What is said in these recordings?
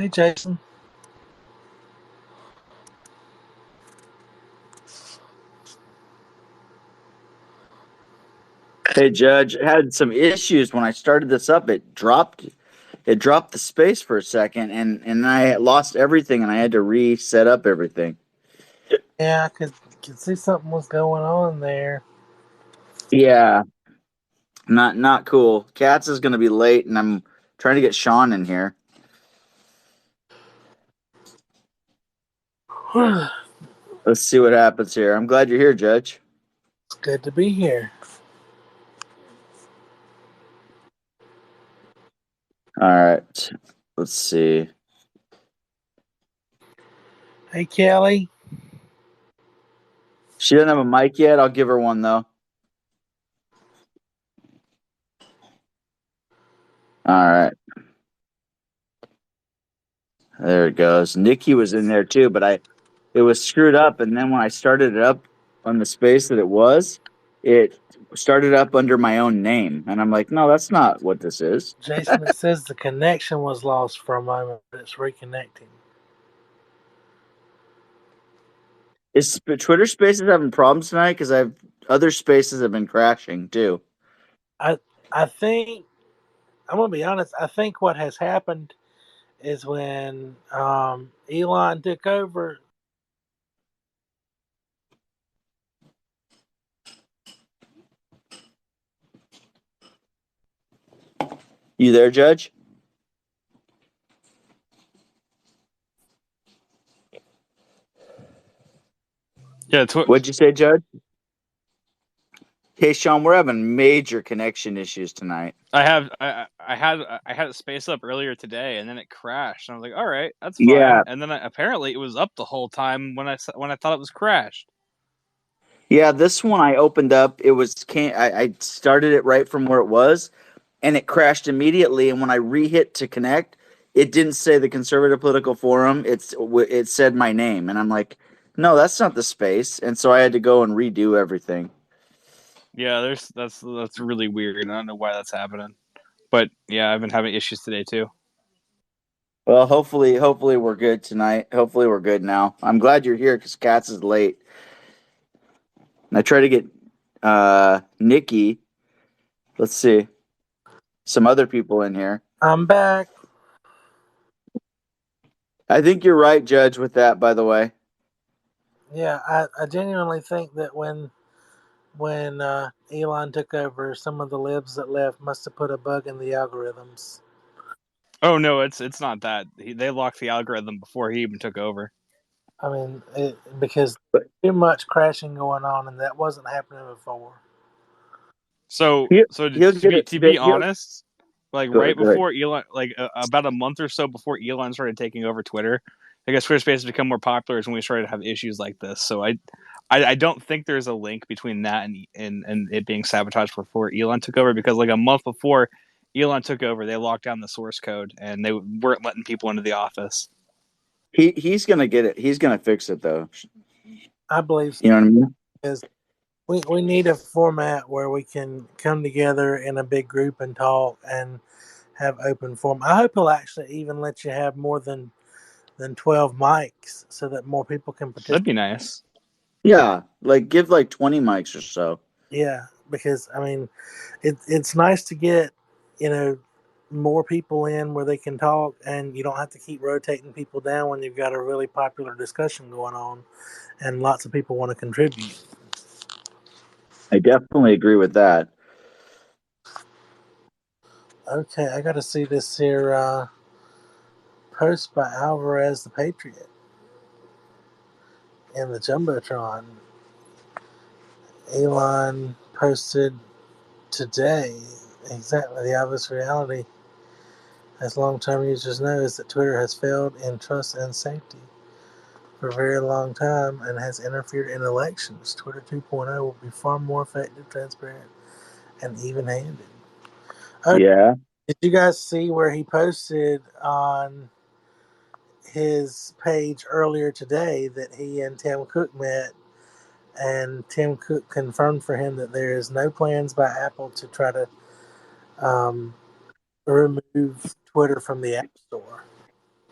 Hey, Jason. Hey Judge, I had some issues when I started this up. It dropped the space for a second and I lost everything and I had to reset up everything. Yeah, I could see something was going on there. Yeah, not cool. Cats is gonna be late and I'm trying to get Sean in here. It's Let's see what happens here. I'm glad you're here, Judge. good to be here. All right. Let's see. Hey, Kelly. She doesn't have a mic yet. I'll give her one though. All right. There it goes. Nikki was in there too, but it was screwed up. And then when I started it up on the space that it started up under my own name. And I'm like, no, that's not what this is. Jason, it says the connection was lost for a moment, but it's reconnecting. Is Twitter Spaces having problems tonight? Because I've other spaces have been crashing too. I I think I'm gonna be honest. I think what has happened is when Elon took over. You there, Judge? Yeah, What'd you say, Judge? Hey, Sean, we're having major connection issues tonight. I had a space up earlier today, and then it crashed. And I was like, all right, that's Yeah, fine. And then apparently it was up the whole time when I thought it was crashed. yeah. This one I opened up. It was can't. I started it right from where it was, and it crashed immediately. And when I re-hit to connect, it didn't say the Conservative Political Forum. It said my name, and I'm like, no, that's not the space. And so I had to go and redo everything. Yeah, that's really weird. I don't know why that's happening, but yeah, I've been having issues today too. Well, hopefully we're good tonight. Hopefully we're good now. I'm glad you're here because Katz is late. And I try to get Nikki. Let's see some other people in here. I'm back. I think you're right, Judge, with that. By the way. Yeah, I genuinely think that when Elon took over, some of the libs that left must have put a bug in the algorithms. Oh no, it's not that. They locked the algorithm before he even took over. I mean, because too much crashing going on, and that wasn't happening before. So He so he'll to get be it. to be He'll honest, like go right ahead. before Elon, like about a month or so before Elon started taking over Twitter, I guess Twitter Space has become more popular is when we started to have issues like this. So I don't think there's a link between that and it being sabotaged before Elon took over, because like a month before Elon took over, they locked down the source code and they weren't letting people into the office. He's gonna get it. He's gonna fix it though. I believe so, You know what I mean? because we need a format where we can come together in a big group and talk and have open forum. I hope he'll actually even let you have more than 12 mics so that more people can That'd participate. be nice. Yeah, like give like 20 mics or so. Yeah, because I mean, it's nice to get you know more people in where they can talk, and you don't have to keep rotating people down when you've got a really popular discussion going on, and lots of people want to contribute. I definitely agree with that. Okay, I got to see this here post by Alvarez the Patriot in the jumbotron. Elon posted today exactly the obvious reality, as long-term users know, is that Twitter has failed in trust and safety for a very long time and has interfered in elections. Twitter 2.0 will be far more effective, transparent, and even-handed. Oh, Yeah. did you guys see where he posted on his page earlier today that he and Tim Cook met, and Tim Cook confirmed for him that there is no plans by Apple to try to remove Twitter from the App Store?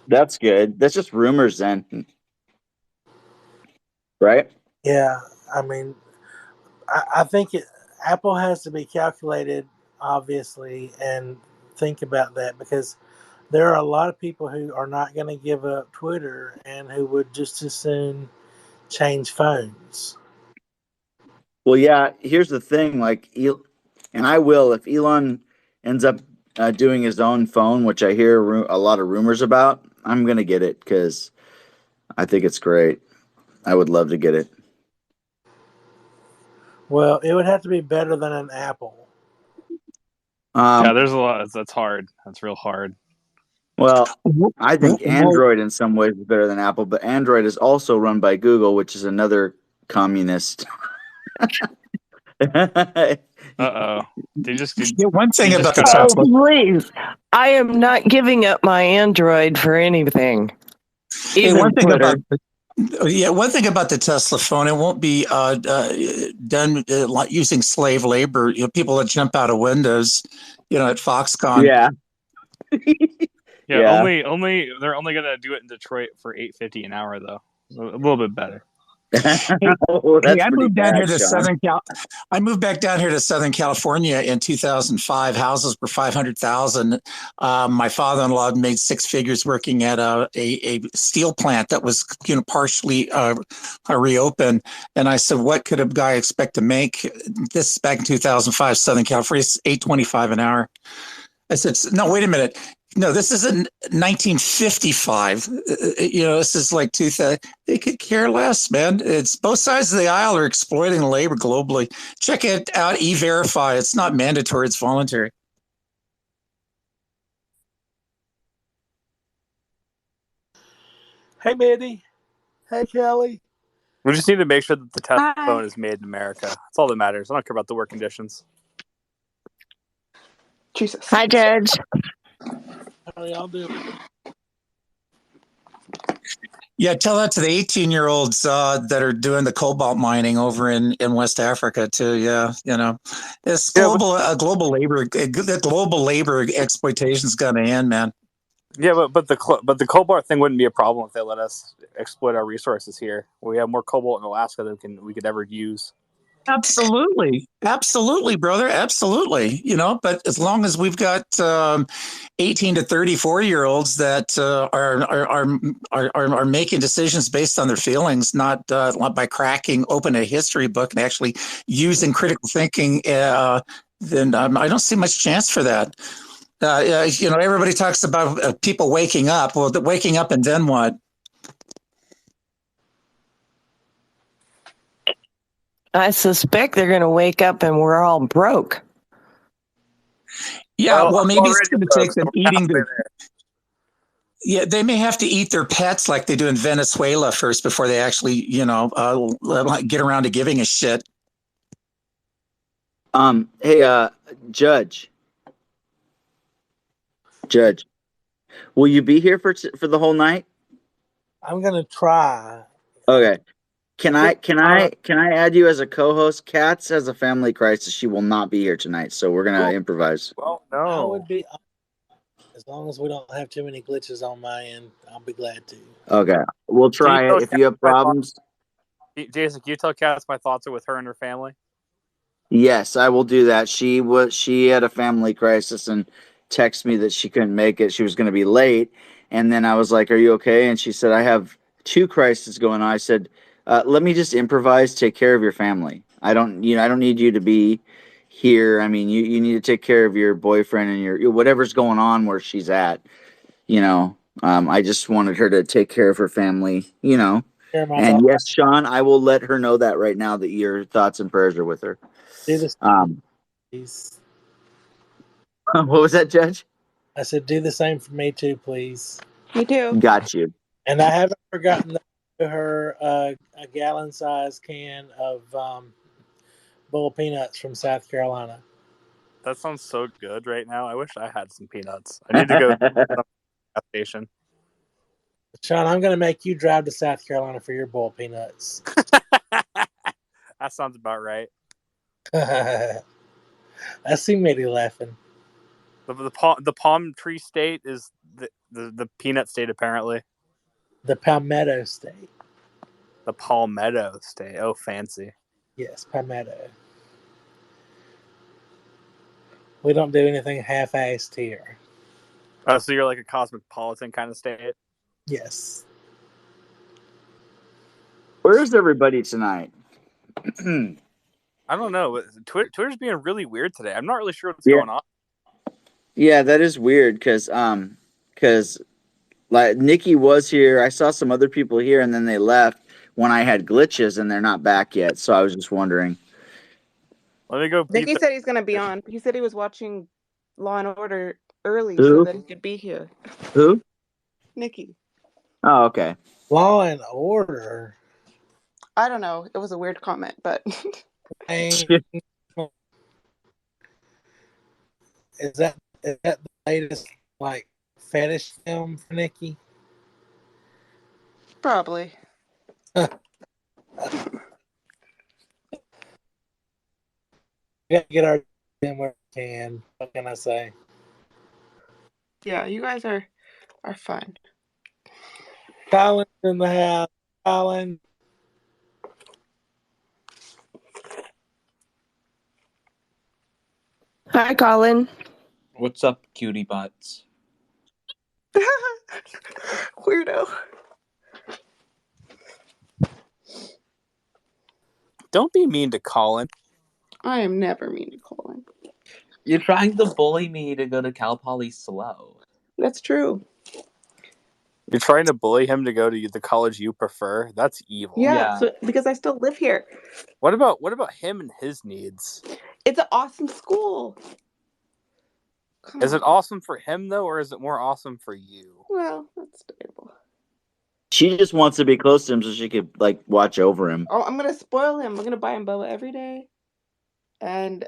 That's good. That's just rumors then, right? Yeah, I mean, I think Apple has to be calculated, obviously, and think about that because there are a lot of people who are not going to give up Twitter and who would just as soon change phones. Well, yeah. Here's the thing, like, and I will if Elon ends up doing his own phone, which I hear a lot of rumors about. I'm gonna get it because I think it's great. I would love to get it. Well, it would have to be better than an Apple. Yeah, Um, there's a lot. That's hard. That's real hard. well, I think Well, Android in some ways is better than Apple, but Android is also run by Google, which is another communist. Uh-oh. Did one thing you just about the cut out? Oh, Tesla. please. I am not giving up my Android for anything, Hey, even Twitter. one thing about the Tesla phone, it won't be done like using slave labor. People that jump out of windows, at Foxconn. Yeah. Yeah, Yeah. only they're only gonna do it in Detroit for $8.50 an hour though. A little bit better. Oh, that's I pretty moved down here bad, to Sean. I moved back down here to Southern California in 2005. Houses were 500,000. My father-in-law made six figures working at a steel plant that was partially reopened. And I said, "What could a guy expect to make?" This is back in 2005, Southern California, $8.25 an hour. I said, "No, wait a minute. No, this isn't 1955. This is like 2000. They could care less, man. It's both sides of the aisle are exploiting labor globally. Check it out, E-Verify. It's not mandatory, it's voluntary." Hey, Mindy. Hey, Kelly. We just need to make sure that the Tesla Hi. phone is made in America. That's all that matters. I don't care about the work conditions. Jesus. Hi, Judge. How are y'all doing? Yeah, tell that to the 18-year-olds that are doing the cobalt mining over in West Africa too. Yeah, it's global. The global labor exploitation's going to end, man. Yeah, but the cobalt thing wouldn't be a problem if they let us exploit our resources here. We have more cobalt in Alaska than we could ever use. Absolutely, brother, absolutely. But as long as we've got 18 to 34-year-olds that are making decisions based on their feelings, not by cracking open a history book and actually using critical thinking, then I don't see much chance for that. Everybody talks about people waking up. Well, waking up and then what? I suspect they're going to wake up and we're all broke. Yeah, well, I'm maybe it's already going to broke, take them so we're eating halfway their. there. Yeah, they may have to eat their pets like they do in Venezuela first before they actually, get around to giving a shit. Hey, Judge, will you be here for the whole night? I'm going to try. Okay. Can I Get can I can I add you as a co-host? Katz has a family crisis. She will not be here tonight, so we're gonna improvise. Well, I no. would be, as long as we don't have too many glitches on my end, I'll be glad to. Okay, we'll Can you try tell it. If you have Cass my thoughts? problems, Jason, can you tell Cass my thoughts are with her and her family? yes, I will do that. She had a family crisis and texted me that she couldn't make it. She was going to be late, and then I was like, "Are you okay?" And she said, "I have two crises going on." I said, "Let me just improvise. Take care of your family. I don't need you to be here. I mean, you need to take care of your boyfriend and your whatever's going on where she's at. You know, I just wanted her to take care of her family. Share my And thoughts. yes, Sean, I will let her know that right now that your thoughts and prayers are with her." Do this, Um, please. what was that, Judge? I said, do the same for me too, please. You do. Got you. And I haven't forgotten to give her a gallon-sized can of bull peanuts from South Carolina. That sounds so good right now. I wish I had some peanuts. I need to go to the gas station. Sean, I'm going to make you drive to South Carolina for your bull peanuts. That sounds about right. I see Mitty laughing. The palm tree state is the peanut state, apparently. The Palmetto State. The Palmetto State. Oh, fancy. Yes, Palmetto. We don't do anything half-assed here. Oh, so you're like a cosmopolitan kind of state? Yes. Where's everybody tonight? I don't know. Twitter's being really weird today. I'm not really sure what's Yeah. going on. Yeah, that is weird because like Nikki was here. I saw some other people here, and then they left when I had glitches, and they're not back yet. So I was just wondering. Let me go. Nicky said he's going to be on. He said he was watching Law and Order early Who? so that he could be here. Who? Nicky. Oh, okay. Law and Order. I don't know. It was a weird comment, but Is that the latest like fetish film for Nikki? probably. We gotta get our in where we can. What can I say? Yeah, you guys are fun. Colin's in the house. Colin. Hi, Colin. What's up, cutie butts? Weirdo. Don't be mean to Colin. I am never mean to Colin. You're trying to bully me to go to Cal Poly slow. That's true. You're trying to bully him to go to the college you prefer. That's evil. Yeah. So, because I still live here. What about him and his needs? It's an awesome school. Come Is on. it awesome for him though, or is it more awesome for you? Well, that's debatable. She just wants to be close to him so she could like watch over him. Oh, I'm gonna spoil him. I'm gonna buy him boba every day, and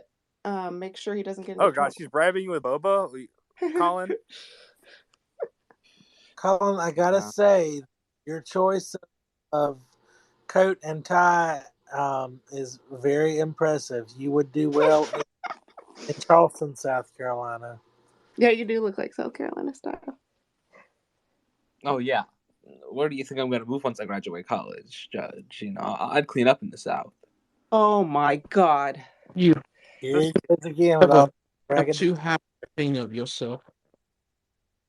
make sure he doesn't get. Oh gosh, she's bribing you with boba, Colin. Colin, I gotta say, your choice of coat and tie is very impressive. You would do well in Charleston, South Carolina. Yeah, you do look like South Carolina style. Oh, yeah. Where do you think I'm going to move once I graduate college, Judge? You know, I'd clean up in the South. Oh my God. You Here he goes again have with all a bragging. too high opinion of yourself.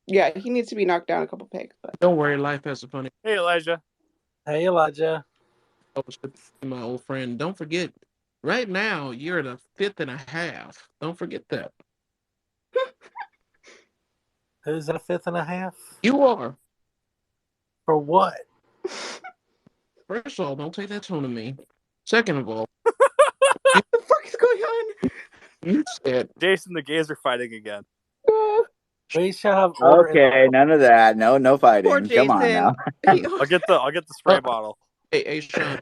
Yeah, he needs to be knocked down a couple pegs. But Don't worry, life has a funny. Hey Elijah. Hey, Elijah. My old friend. Don't forget, right now you're at a 5.5. Don't forget that. Who's at a 5.5? You are. For what? First of all, don't take that tone to me. Second of all, what the fuck is going on? you said Jason, the gays are fighting again. We shall have order. Okay, none of that. No fighting. Poor Jason. Come on now. I'll get the spray bottle. Hey, Sean,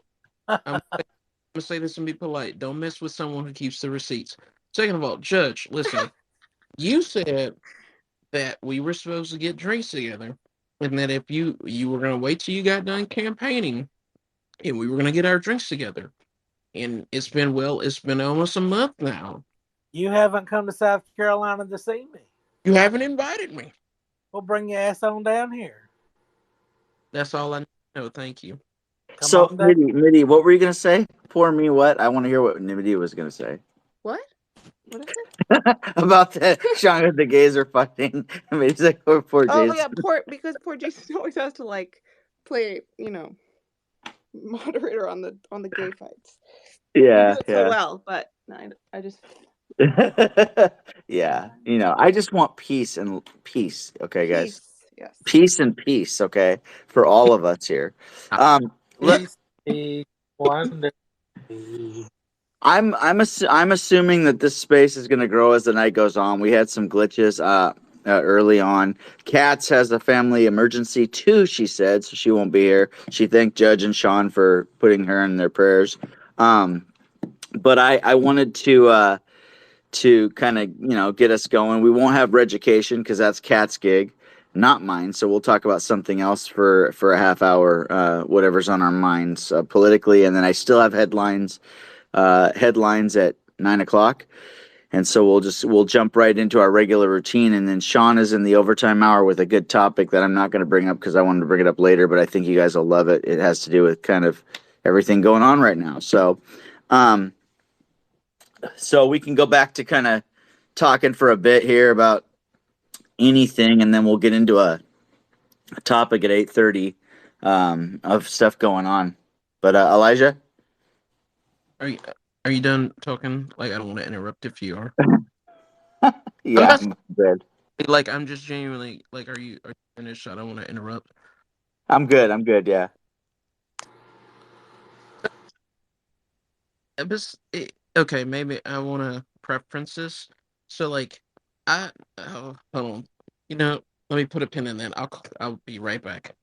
I'm gonna say this and be polite. Don't mess with someone who keeps the receipts. Second of all, Judge, listen. You said that we were supposed to get drinks together, and that if you were gonna wait till you got done campaigning, and we were gonna get our drinks together. And it's been almost a month now. You haven't come to South Carolina to see me. You haven't invited me. We'll bring your ass on down here. That's all I know. Thank you. Come So, on down. Mitty, what were you gonna say? Pour me what? I want to hear what Mitty was gonna say What? What is it? about that. Sean, the gays are fighting. Mitty's like, poor Oh Jason. yeah, because poor Jason always has to like play, moderator on the gay fights. Yeah, He do it so well, but I just. yeah. I just want peace. Okay, guys. Peace, yes. Peace and peace. Okay, for all of us here. Peace be wonderful. I'm assuming that this space is going to grow as the night goes on. We had some glitches early on. Katz has a family emergency too, she said, so she won't be here. She thanked Judge and Sean for putting her in their prayers. But I wanted to kind of get us going. We won't have Reducation because that's Kat's gig, not mine. So we'll talk about something else for a half hour, whatever's on our minds politically, and then I still have headlines at 9:00, And so we'll jump right into our regular routine, and then Sean is in the overtime hour with a good topic that I'm not going to bring up because I wanted to bring it up later, but I think you guys will love it. It has to do with kind of everything going on right now. So we can go back to kind of talking for a bit here about anything, and then we'll get into a topic at 8:30 of stuff going on. But Elijah? Are you done talking? Like, I don't want to interrupt if you are. Yeah, I'm I'm good. like, I'm just genuinely like, are you finished? I don't want to interrupt. I'm good, yeah. Okay, maybe I want to preference this. So, like, hold on. You know, let me put a pin in that. I'll be right back.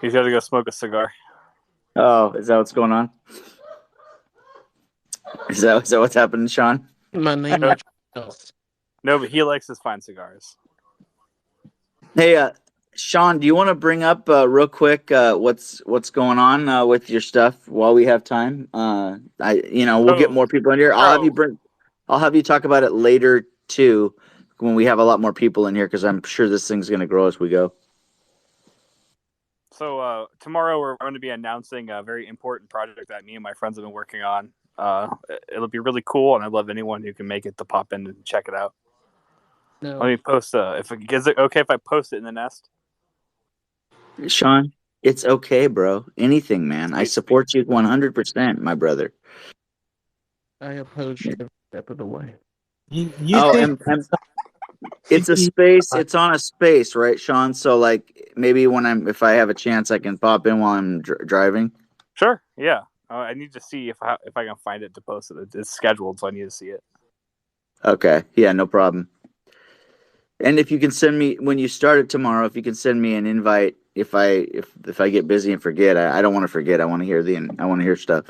He's got to go smoke a cigar. Oh, is that what's going on? Is that what's happening, Sean? My name is else. No, but he likes his fine cigars. Hey, Sean, do you want to bring up real quick what's going on with your stuff while we have time? We'll get more people in here. I'll have you talk about it later too, when we have a lot more people in here, because I'm sure this thing's going to grow as we go. So tomorrow we're going to be announcing a very important project that me and my friends have been working on. It'll be really cool, and I'd love anyone who can make it to pop in and check it out. No. Let me post. Is it okay if I post it in the nest? Sean, it's okay, bro. Anything, man. I support you 100%, my brother. I oppose you every step of the way. And it's a space. It's on a space, right, Sean? So, like, maybe if I have a chance, I can pop in while I'm driving. Sure. Yeah. I need to see if I can find it to post it. It's scheduled, so I need to see it. Okay. Yeah, no problem. And if you can send me when you start it tomorrow, if you can send me an invite, if I get busy and forget, I don't want to forget. I want to hear stuff.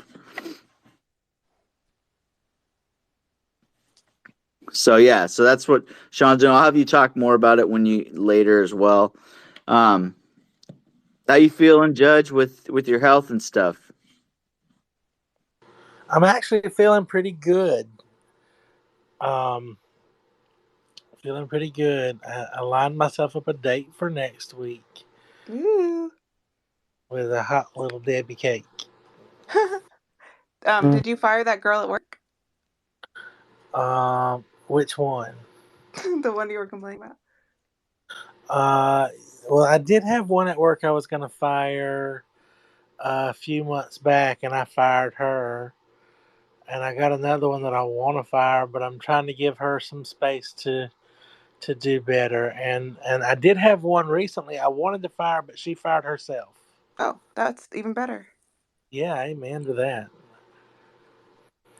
So yeah, so that's what Sean's doing. I'll have you talk more about it later as well. How you feeling, Judge, with your health and stuff? I'm actually feeling pretty good. Feeling pretty good. I lined myself up a date for next week. Ooh. With a hot little Debbie cake. Did you fire that girl at work? Which one? The one you were complaining about. Well, I did have one at work I was going to fire a few months back, and I fired her. And I got another one that I want to fire, but I'm trying to give her some space to do better. And I did have one recently I wanted to fire, but she fired herself. Oh, that's even better. Yeah, amen to that.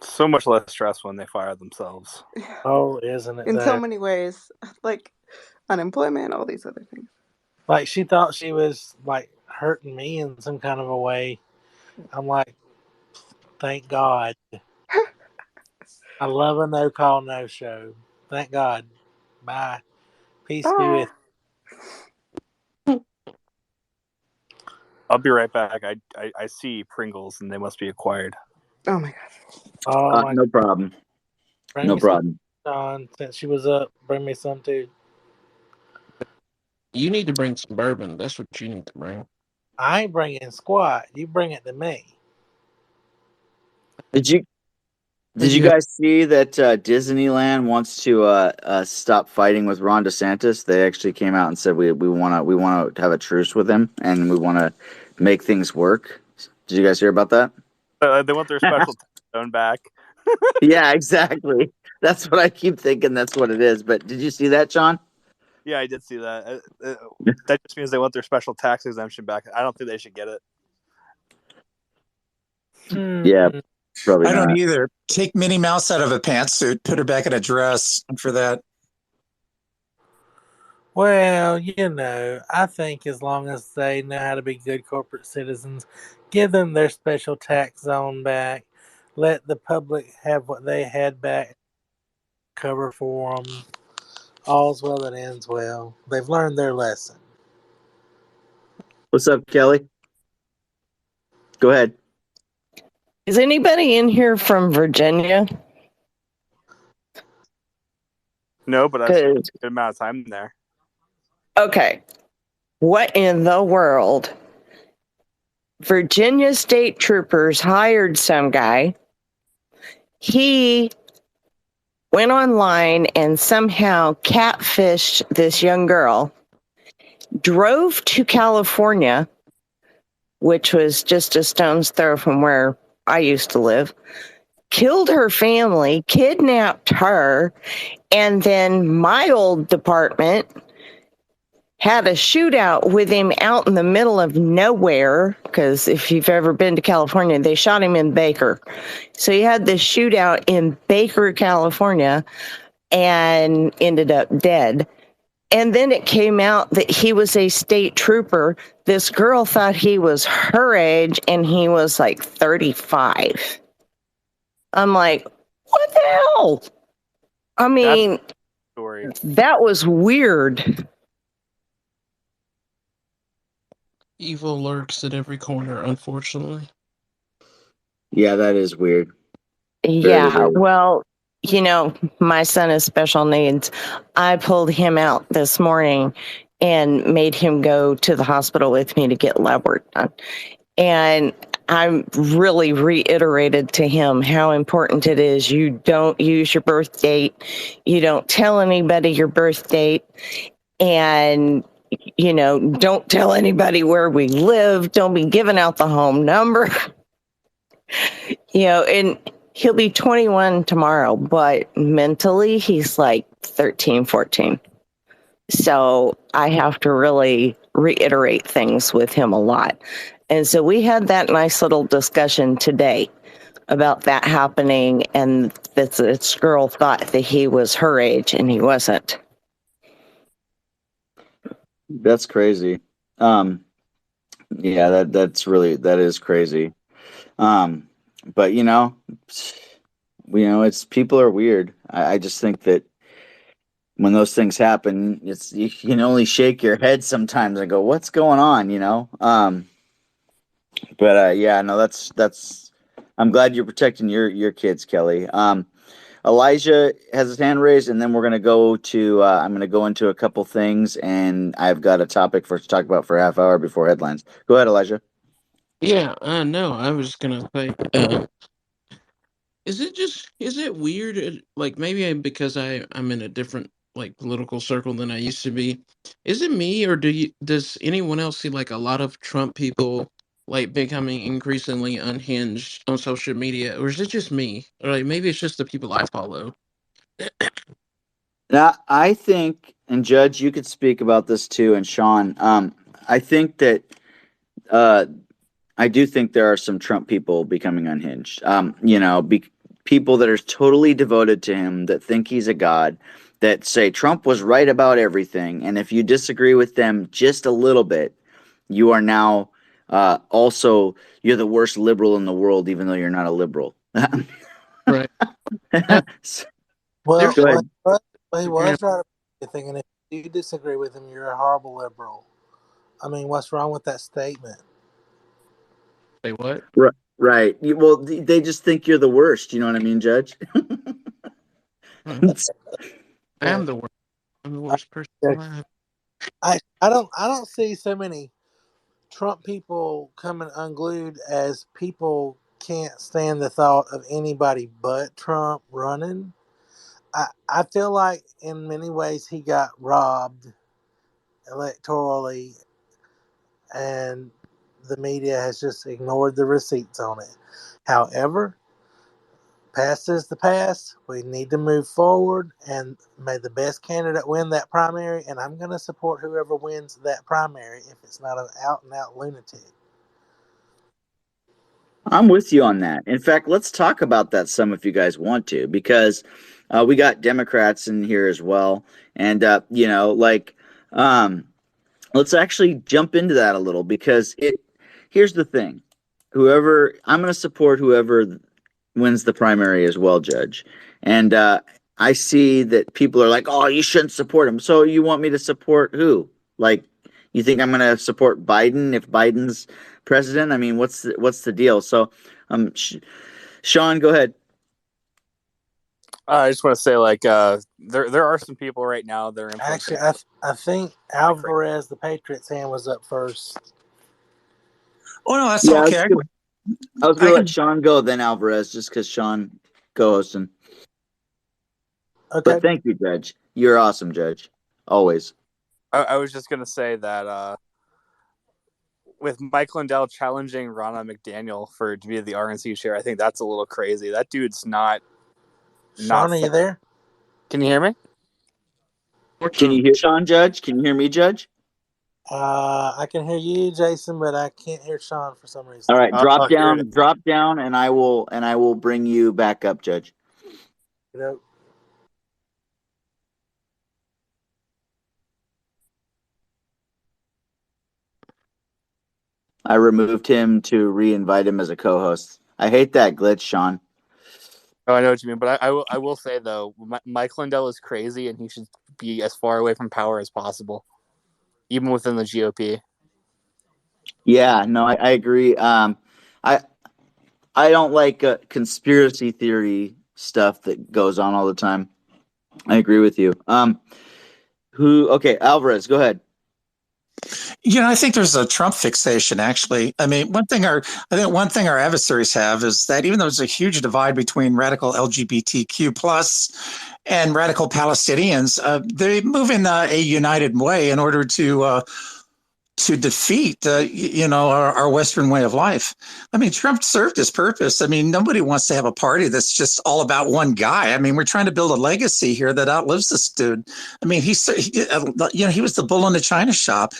So much less stress when they fire themselves. Oh, isn't it? In so many ways, like unemployment, all these other things. Like, she thought she was like hurting me in some kind of a way. I'm like, thank God. I love a no call, no show. Thank God. Bye. Peace be with you. I'll be right back. I see Pringles and they must be acquired. Oh my gosh. Oh my no problem. No problem. Sean, since she was up, bring me some too. You need to bring some bourbon. That's what you need to bring. I ain't bringing squat. You bring it to me. Did you guys see that Disneyland wants to stop fighting with Ron DeSantis? They actually came out and said we want to have a truce with him and we want to make things work. Did you guys hear about that? They want their special zone back. Yeah, exactly. That's what I keep thinking. That's what it is. But did you see that, Sean? Yeah, I did see that. That just means they want their special tax exemption back. I don't think they should get it. Yeah, probably I not. don't either. Take Minnie Mouse out of a pantsuit, put her back in a dress for that. Well, I think as long as they know how to be good corporate citizens, give them their special tax zone back, let the public have what they had back, cover for them. All's well that ends well. They've learned their lesson. What's up, Kelly? Go ahead. Is anybody in here from Virginia? No, but I spent a Good. good amount of time there. Okay. What in the world? Virginia state troopers hired some guy. He went online and somehow catfished this young girl, drove to California, which was just a stone's throw from where I used to live, killed her family, kidnapped her, and then my old department had a shootout with him out in the middle of nowhere, because if you've ever been to California, they shot him in Baker. So he had this shootout in Baker, California, and ended up dead. And then it came out that he was a state trooper. This girl thought he was her age, and he was like 35. I'm like, what the hell? I mean, Story. that was weird. Evil lurks at every corner, unfortunately. Yeah, that is weird. Yeah, weird. well, my son has special needs. I pulled him out this morning and made him go to the hospital with me to get lab work done. And I really reiterated to him how important it is you don't use your birth date. You don't tell anybody your birth date. And, don't tell anybody where we live. Don't be giving out the home number. And he'll be 21 tomorrow, but mentally he's like 13, 14. So I have to really reiterate things with him a lot. And so we had that nice little discussion today about that happening, and that this girl thought that he was her age and he wasn't. That's crazy. Yeah, that is crazy. But it's people are weird. I just think that when those things happen, you can only shake your head sometimes and go, "What's going on?" But yeah, no, that's. I'm glad you're protecting your kids, Kelly. Elijah has his hand raised, and then we're gonna go to. I'm gonna go into a couple things, and I've got a topic for us to talk about for a half hour before headlines. Go ahead, Elijah. Yeah, I know. I was gonna say, is it weird? Like maybe because I'm in a different like political circle than I used to be. Is it me, or does anyone else see like a lot of Trump people like becoming increasingly unhinged on social media, or is it just me? Or like maybe it's just the people I follow. Now, I think, and Judge, you could speak about this too, and Sean. I think that uh, I do think there are some Trump people becoming unhinged. People that are totally devoted to him, that think he's a god, that say Trump was right about everything, and if you disagree with them just a little bit, you are now also you're the worst liberal in the world, even though you're not a liberal. Right. Now, Well, there's Go ahead. he was right about everything, and if you disagree with him, you're a horrible liberal. I mean, what's wrong with that statement? say what? Right. Well, they just think you're the worst. You know what I mean, Judge? Hmm. I am the worst. I'm the worst person alive. I don't see so many Trump people coming unglued as people can't stand the thought of anybody but Trump running. I feel like in many ways he got robbed electorally, and the media has just ignored the receipts on it. However, past is the past. We need to move forward, and may the best candidate win that primary. And I'm going to support whoever wins that primary if it's not an out and out lunatic. I'm with you on that. In fact, let's talk about that some if you guys want to, because we got Democrats in here as well, and let's actually jump into that a little because here's the thing: whoever I'm going to support whoever wins the primary as well, Judge, and I see that people are like, "Oh, you shouldn't support him." So you want me to support who? Like, you think I'm going to support Biden if Biden's president? I mean, what's the deal? So Sean, go ahead. I just want to say, like, there are some people right now that are influencing. Actually, I think Alvarez, the Patriots hand, was up first. Oh no, that's Yeah, okay. I was going to let Sean go, then Alvarez, just because Sean co-hosting. Okay. But thank you, Judge. You're awesome, Judge. Always. I was just going to say that with Mike Lindell challenging Ronna McDaniel to be the RNC chair, I think that's a little crazy. That dude's not. Sean, are you there? Can you hear me? Can you hear Sean, Judge? Can you hear me, Judge? I can hear you, Jason, but I can't hear Sean for some reason. All right, drop down, and I will bring you back up, Judge. Nope. I removed him to re-invite him as a co-host. I hate that glitch, Sean. Oh, I know what you mean, but I will say though, Mike Lindell is crazy, and he should be as far away from power as possible, even within the GOP. Yeah, no, I agree. I don't like conspiracy theory stuff that goes on all the time. I agree with you. Okay, Alvarez, go ahead. I think there's a Trump fixation, actually. I mean, one thing our adversaries have is that even though there's a huge divide between radical LGBTQ plus and radical Palestinians, they move in a united way in order to defeat, our Western way of life. I mean, Trump served his purpose. I mean, nobody wants to have a party that's just all about one guy. I mean, we're trying to build a legacy here that outlives this dude. I mean, he was the bull in the china shop.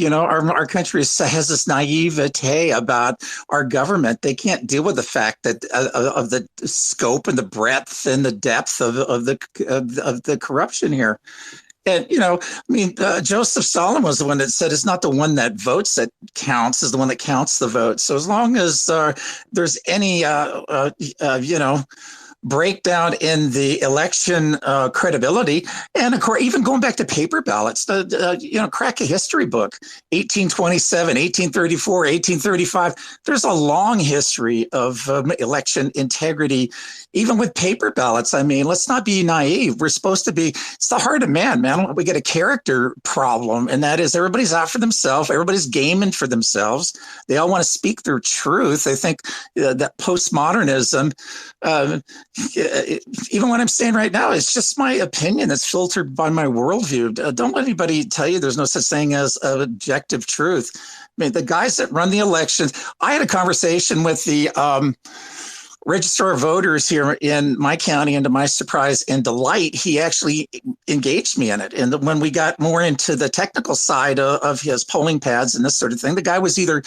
Our country has this naivete about our government. They can't deal with the fact that of the scope and the breadth and the depth of the corruption here. And, Joseph Stalin was the one that said it's not the one that votes that counts, is the one that counts the votes. So as long as there's any, breakdown in the election credibility, and of course, even going back to paper ballots, crack a history book, 1827, 1834, 1835. There's a long history of election integrity, even with paper ballots. I mean, let's not be naive. We're supposed to be, it's the heart of man. We get a character problem, and that is everybody's out for themselves. Everybody's gaming for themselves. They all want to speak their truth. They think that postmodernism, even what I'm saying right now, it's just my opinion that's filtered by my worldview. Don't let anybody tell you there's no such thing as objective truth. I mean, the guys that run the elections, I had a conversation with the registrar of voters here in my county, and to my surprise and delight, he actually engaged me in it. And when we got more into the technical side of his polling pads and this sort of thing, the guy was either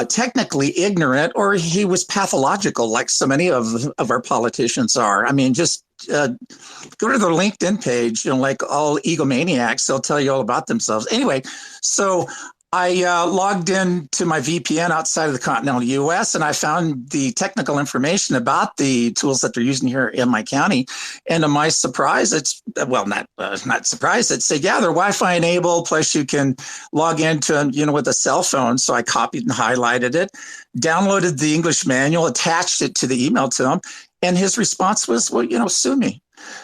technically ignorant or he was pathological, like so many of our politicians are. I mean, just go to their LinkedIn page, like all egomaniacs, they'll tell you all about themselves. Anyway, so I logged in to my VPN outside of the continental U.S. and I found the technical information about the tools that they're using here in my county. And to my surprise, not surprise, it said, yeah, they're Wi-Fi enabled. Plus, you can log into them, with a cell phone. So I copied and highlighted it, downloaded the English manual, attached it to the email to him, and his response was, well, sue me.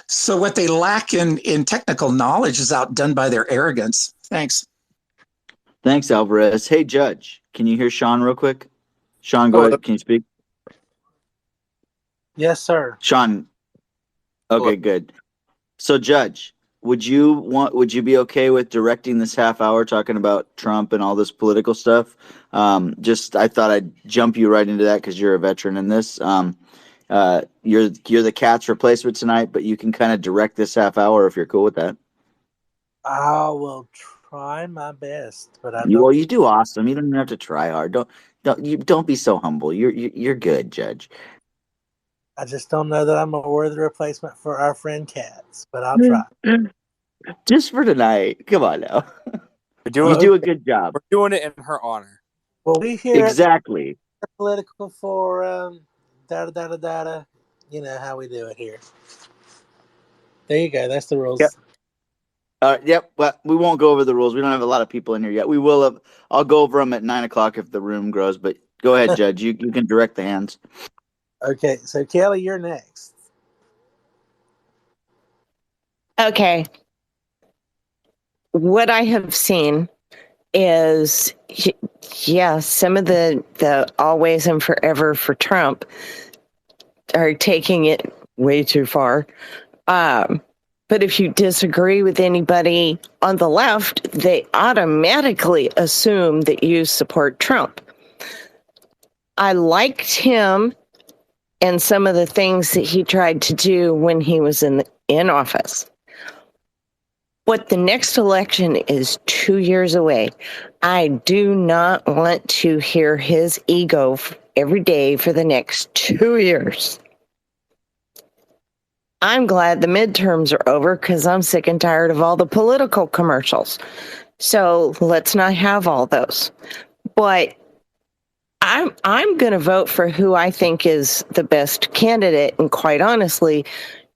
So what they lack in technical knowledge is outdone by their arrogance. Thanks. Thanks, Alvarez. Hey, Judge, can you hear Sean real quick? Sean, go ahead. Can you speak? Yes, sir. Sean. Okay, good. So, Judge, would you be okay with directing this half hour talking about Trump and all this political stuff? I thought I'd jump you right into that because you're a veteran in this. You're the cat's replacement tonight, but you can kind of direct this half hour if you're cool with that. I will try my best, but you do awesome. You don't even have to try hard. Don't be so humble. You're good, Judge. I just don't know that I'm a worthy replacement for our friend Katz, but I'll try. Just for tonight. Come on now. You do a good job. We're doing it in her honor. Well, we hear exactly the political forum, data. You know how we do it here. There you go. That's the rules. Yep. But we won't go over the rules. We don't have a lot of people in here yet. We will have. I'll go over them at 9:00 if the room grows. But Go ahead, Judge. You can direct the hands. Okay, so Kelly, you're next. Okay. What I have seen is, yeah, some of the always and forever for Trump are taking it way too far. But if you disagree with anybody on the left, they automatically assume that you support Trump. I liked him and some of the things that he tried to do when he was in office. But the next election is 2 years away. I do not want to hear his ego every day for the next 2 years. I'm glad the midterms are over because I'm sick and tired of all the political commercials. So let's not have all those. But I'm going to vote for who I think is the best candidate. And quite honestly,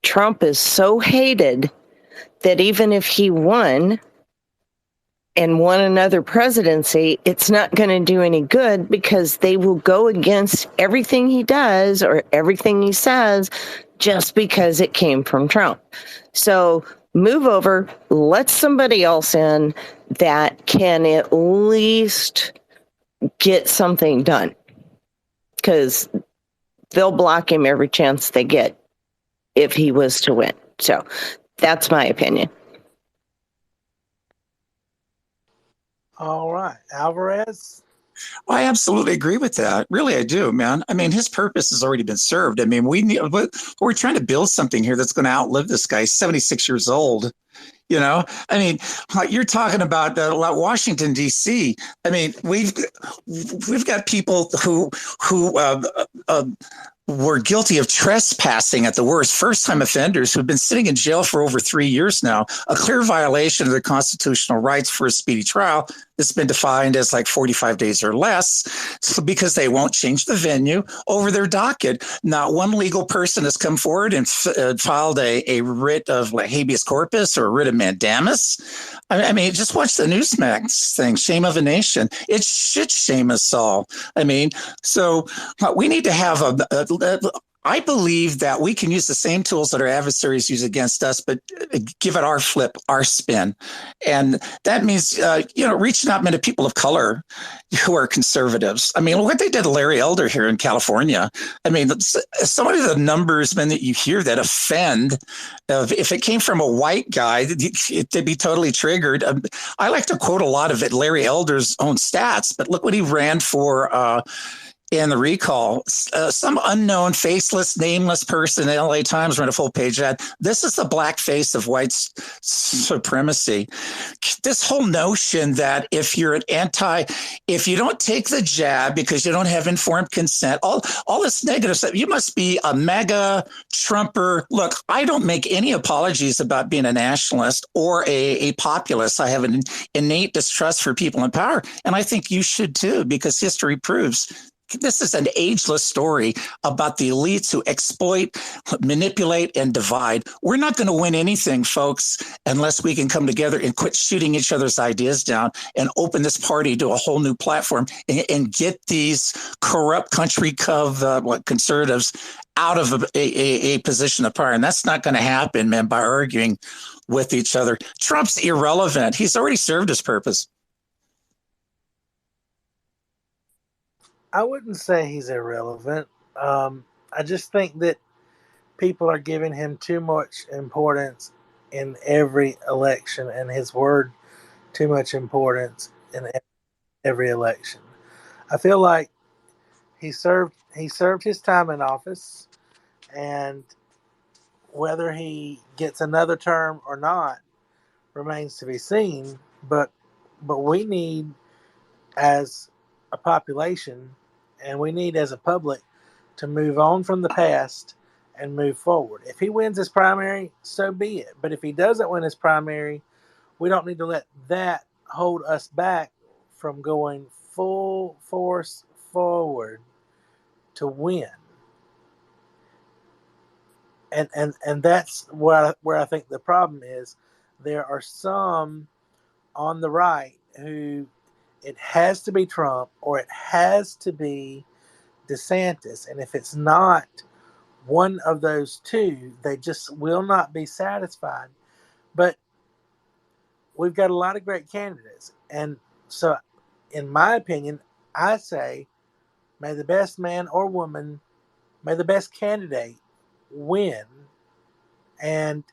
Trump is so hated that even if he won another presidency, it's not going to do any good because they will go against everything he does or everything he says just because it came from Trump. So move over, let somebody else in that can at least get something done, because they'll block him every chance they get if he was to win. So that's my opinion. All right, Alvarez. I absolutely agree with that. Really, I do, man. I mean, his purpose has already been served. I mean, we're trying to build something here that's going to outlive this guy. He's 76 years old. You know, I mean, you're talking about Washington D.C. I mean, we've got people who were guilty of trespassing at the worst, first-time offenders who've been sitting in jail for over 3 years now, a clear violation of their constitutional rights for a speedy trial. It's been defined as like 45 days or less, because they won't change the venue over their docket. Not one legal person has come forward and filed a writ of habeas corpus or a writ of mandamus. I mean, just watch the Newsmax thing, Shame of a Nation. It should shame us all. I mean, so we need to have I believe that we can use the same tools that our adversaries use against us, but give it our flip, our spin. And that means, reaching out to people of color who are conservatives. I mean, what they did to Larry Elder here in California. I mean, some of the numbers, man, that you hear that offend, if it came from a white guy, they'd be totally triggered. I like to quote a lot of Larry Elder's own stats, but look what he ran for in the recall. Some unknown, faceless, nameless person in LA Times ran a full page ad. This is the black face of white supremacy. This whole notion that if you don't take the jab because you don't have informed consent, all this negative stuff, you must be a mega Trumper. Look, I don't make any apologies about being a nationalist or a populist. I have an innate distrust for people in power, and I think you should too, because history proves this is an ageless story about the elites who exploit, manipulate, and divide. We're not going to win anything, folks, unless we can come together and quit shooting each other's ideas down and open this party to a whole new platform and get these corrupt country conservatives out of a position of power. And that's not going to happen, man, by arguing with each other. Trump's irrelevant. He's already served his purpose. I wouldn't say he's irrelevant. I just think that people are giving him too much importance in every election, and his word too much importance in every election. I feel like he served his time in office, and whether he gets another term or not remains to be seen. But we need, as a population, and we need as a public, to move on from the past and move forward. If he wins his primary, so be it. But if he doesn't win his primary, we don't need to let that hold us back from going full force forward to win. And that's where I think the problem is. There are some on the right who, it has to be Trump or it has to be DeSantis. And if it's not one of those two, they just will not be satisfied. But we've got a lot of great candidates. And so, in my opinion, I say, may the best man or woman, may the best candidate win. And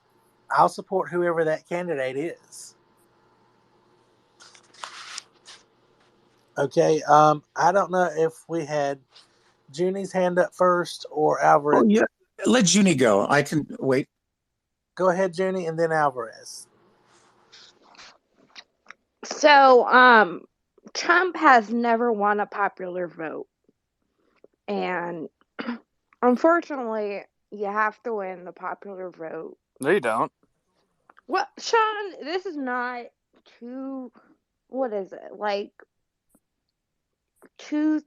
I'll support whoever that candidate is. Okay. I don't know if we had Junie's hand up first or Alvarez. Oh, yeah. Let Junie go. I can wait. Go ahead, Junie, and then Alvarez. So, Trump has never won a popular vote. And unfortunately, you have to win the popular vote. No, you don't. Well, Sean, this is not what is it? Like,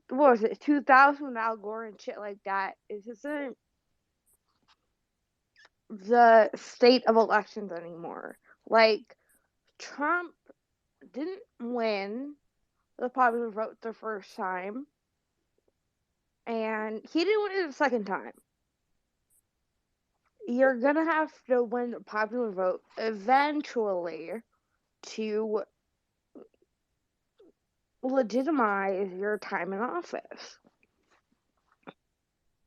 what was it, 2000 Al Gore and shit like that. It isn't the state of elections anymore. Like, Trump didn't win the popular vote the first time, and he didn't win it the second time. You're gonna have to win the popular vote eventually to legitimize your time in office.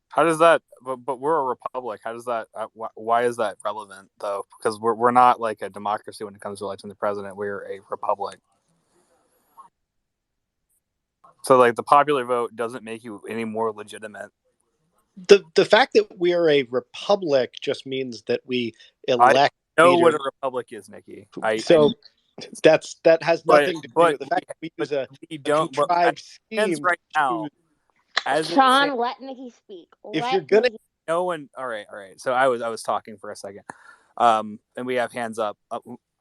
How does that? But we're a republic. How does that? Why is that relevant though? Because we're not like a democracy when it comes to electing the president. We're a republic. So like the popular vote doesn't make you any more legitimate. The fact that we are a republic just means that we elect. I know leaders. what a republic is, Nikki. That has nothing to do with the fact that we use a contrived scheme right now. Sean, let Nikki speak. If you're gonna, no one. All right. So I was talking for a second, and we have hands up.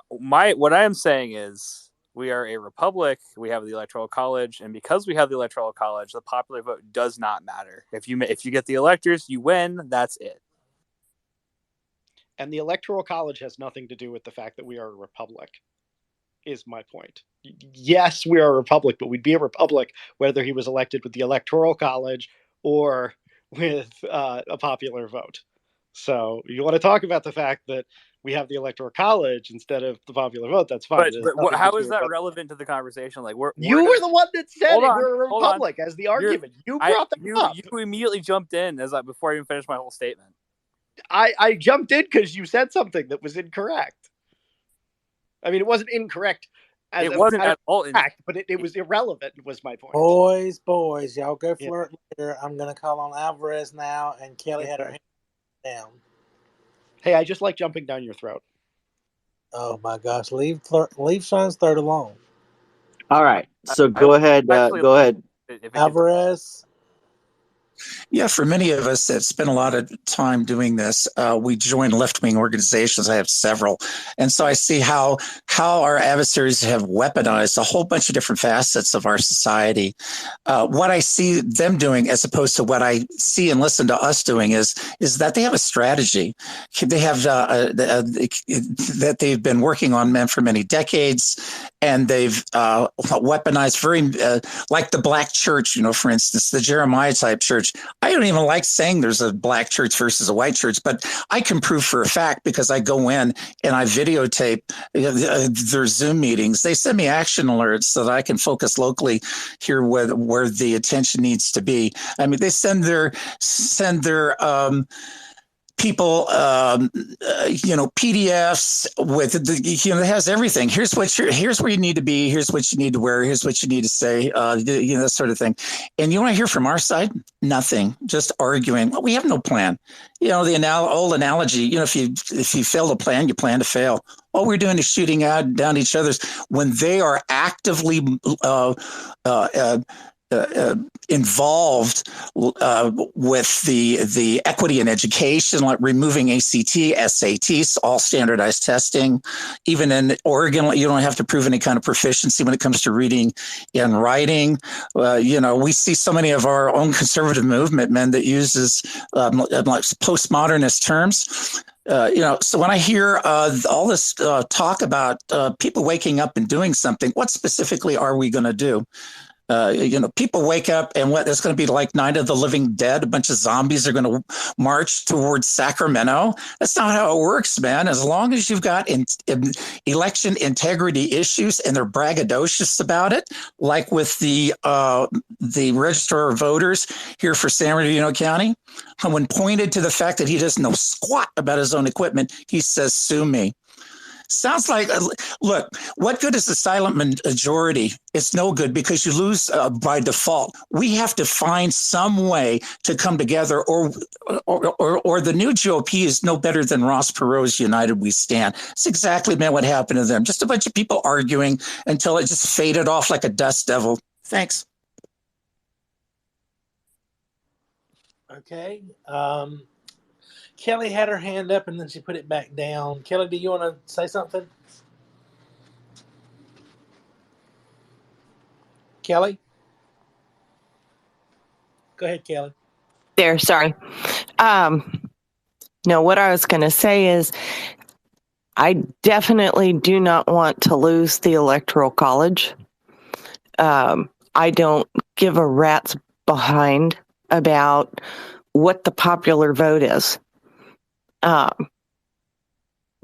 What I am saying is we are a republic. We have the Electoral College, and because we have the Electoral College, the popular vote does not matter. If you get the electors, you win. That's it. And the Electoral College has nothing to do with the fact that we are a republic, is my point. Yes, we are a republic, but we'd be a republic whether he was elected with the Electoral College or with a popular vote. So you want to talk about the fact that we have the Electoral College instead of the popular vote, that's fine. But how is that relevant to the conversation? Like you were the one that said we're a republic as the argument. You brought that up. You immediately jumped in before I even finished my whole statement. I jumped in because you said something that was incorrect. I mean, it wasn't incorrect. It wasn't at all incorrect, but it was irrelevant, was my point. Boys, y'all go flirt later. I'm going to call on Alvarez now, and Kelly had her hand down. Hey, I just like jumping down your throat. Oh, my gosh. Leave Sean's third alone. All right. So go ahead. Go ahead. Alvarez. Yeah, for many of us that spend a lot of time doing this, we join left-wing organizations. I have several. And so I see how our adversaries have weaponized a whole bunch of different facets of our society. What I see them doing as opposed to what I see and listen to us doing is that they have a strategy. They have that they've been working on for many decades, and they've weaponized very like the black church, for instance, the Jeremiah type church. I don't even like saying there's a black church versus a white church, but I can prove for a fact because I go in and I videotape their Zoom meetings. They send me action alerts so that I can focus locally here where the attention needs to be. I mean, they send their people, PDFs with it has everything. Here's where you need to be. Here's what you need to wear. Here's what you need to say. That sort of thing. And you want to hear from our side? Nothing. Just arguing. Well, we have no plan. The old analogy. If you fail to plan, you plan to fail. All we're doing is shooting down each other's when they are actively involved with the equity in education, like removing ACT, SATs, all standardized testing. Even in Oregon, you don't have to prove any kind of proficiency when it comes to reading and writing. We see so many of our own conservative movement men that uses like postmodernist terms. So when I hear all this talk about people waking up and doing something, what specifically are we going to do? People wake up and it's going to be like Night of the Living Dead. A bunch of zombies are going to march towards Sacramento. That's not how it works, man. As long as you've got election integrity issues and they're braggadocious about it, like with the registrar of voters here for San Bernardino County, when pointed to the fact that he doesn't know squat about his own equipment, he says, "Sue me." Sounds like, look, what good is the silent majority? It's no good because you lose by default. We have to find some way to come together, or the new GOP is no better than Ross Perot's United We Stand. It's exactly what happened to them. Just a bunch of people arguing until it just faded off like a dust devil. Thanks. Okay. Kelly had her hand up and then she put it back down. Kelly, do you want to say something? Kelly? Go ahead, Kelly. There, sorry. No, what I was going to say is I definitely do not want to lose the Electoral College. I don't give a rat's behind about what the popular vote is.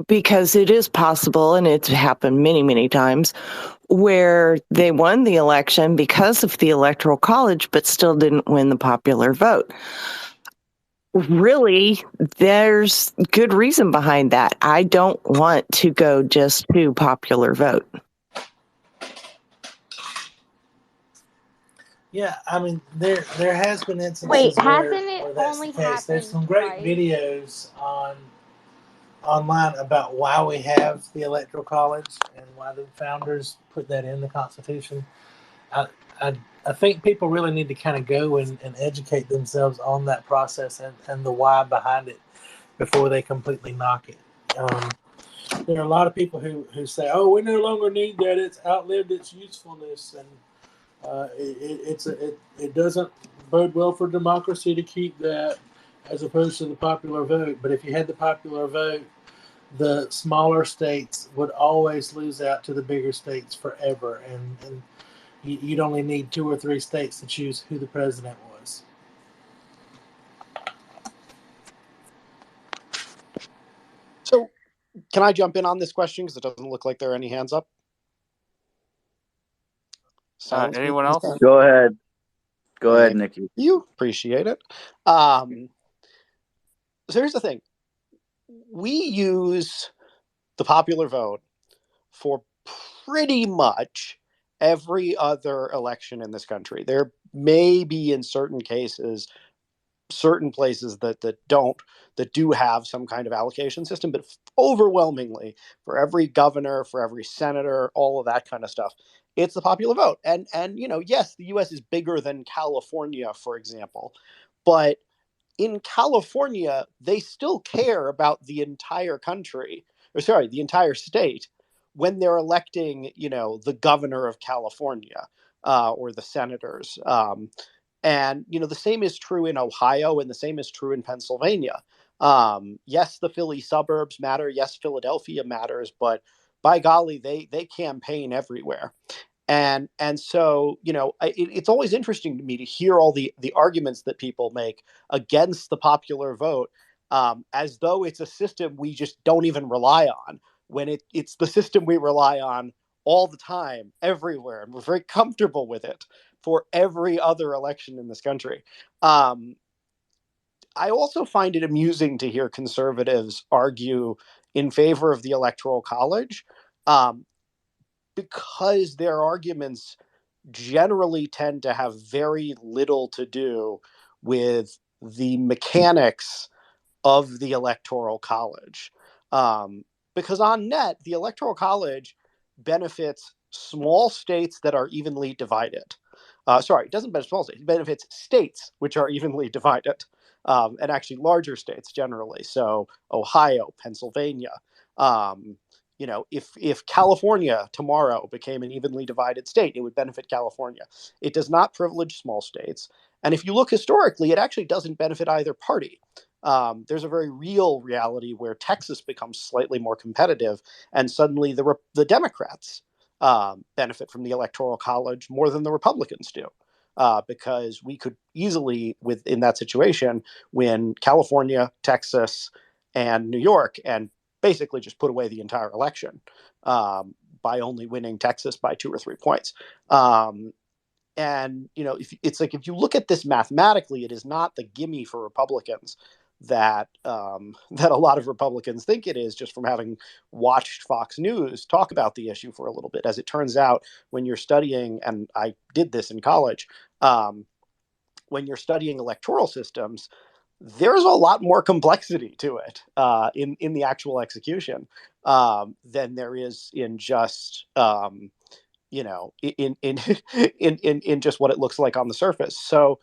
Because it is possible, and it's happened many, many times, where they won the election because of the Electoral College, but still didn't win the popular vote. Really, there's good reason behind that. I don't want to go just to popular vote. Yeah, I mean, there has been instances Wait, where hasn't it where that's only the case. There's happened some great twice? videos online about why we have the Electoral College and why the founders put that in the Constitution. I think people really need to kind of go and educate themselves on that process and the why behind it before they completely knock it. There are a lot of people who say, "Oh, we no longer need that; it's outlived its usefulness," and it doesn't bode well for democracy to keep that as opposed to the popular vote. But if you had the popular vote, the smaller states would always lose out to the bigger states forever, and you'd only need 2 or 3 states to choose who the president was. So, can I jump in on this question because it doesn't look like there are any hands up? Anyone else? Go ahead. Go ahead, Thank Nikki. You appreciate it. So here's the thing. We use the popular vote for pretty much every other election in this country. There may be, in certain cases, certain places that do have some kind of allocation system, but overwhelmingly for every governor, for every senator, all of that kind of stuff, it's the popular vote. And yes, the US is bigger than California, for example, but in California, they still care about the entire country, the entire state, when they're electing, the governor of California or the senators. And, the same is true in Ohio, and the same is true in Pennsylvania. Yes, the Philly suburbs matter. Yes, Philadelphia matters. But by golly, they campaign everywhere. And so, it's always interesting to me to hear all the arguments that people make against the popular vote, as though it's a system we just don't even rely on, when it's the system we rely on all the time, everywhere, and we're very comfortable with it for every other election in this country. I also find it amusing to hear conservatives argue in favor of the Electoral College, because their arguments generally tend to have very little to do with the mechanics of the Electoral College. Because on net, the Electoral College benefits small states that are evenly divided. Sorry, it doesn't benefit small states. It benefits states which are evenly divided, and actually larger states generally. So Ohio, Pennsylvania. If California tomorrow became an evenly divided state, it would benefit California. It does not privilege small states. And if you look historically, it actually doesn't benefit either party. There's a very real reality where Texas becomes slightly more competitive, and suddenly the Democrats benefit from the Electoral College more than the Republicans do. Because we could easily, in that situation, win California, Texas, and New York, and basically just put away the entire election by only winning Texas by 2 or 3 points. And if you look at this mathematically, it is not the gimme for Republicans that that a lot of Republicans think it is, just from having watched Fox News talk about the issue for a little bit. As it turns out, when you're studying, and I did this in college, when you're studying electoral systems, there's a lot more complexity to it in the actual execution than there is in just in just what it looks like on the surface. So,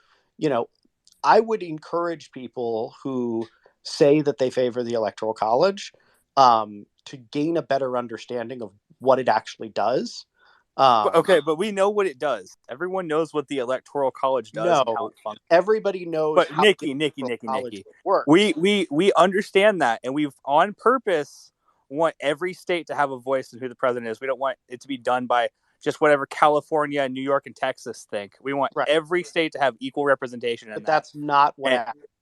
I would encourage people who say that they favor the Electoral College to gain a better understanding of what it actually does. But we know what it does. Everyone knows what the Electoral College does and how it functions. Everybody knows. But how Nikki, works. We understand that, and we've on purpose want every state to have a voice in who the president is. We don't want it to be done by just whatever California, New York, and Texas think. We want every state to have equal representation in that. But that's not what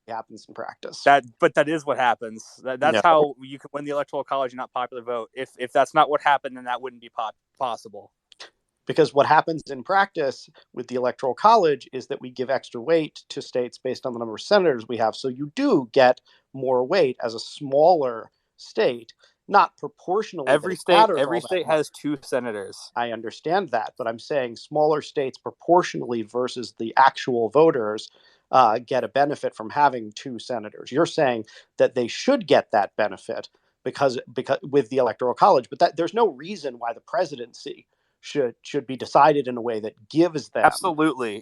happens in practice. But that is what happens. That's how you can win the Electoral College and not popular vote. If that's not what happened, then that wouldn't be possible. Because what happens in practice with the Electoral College is that we give extra weight to states based on the number of senators we have. So you do get more weight as a smaller state, not proportionally. Every state has 2 senators. I understand that, but I'm saying smaller states proportionally versus the actual voters get a benefit from having 2 senators. You're saying that they should get that benefit because with the Electoral College, but there's no reason why the presidency should be decided in a way that gives them absolutely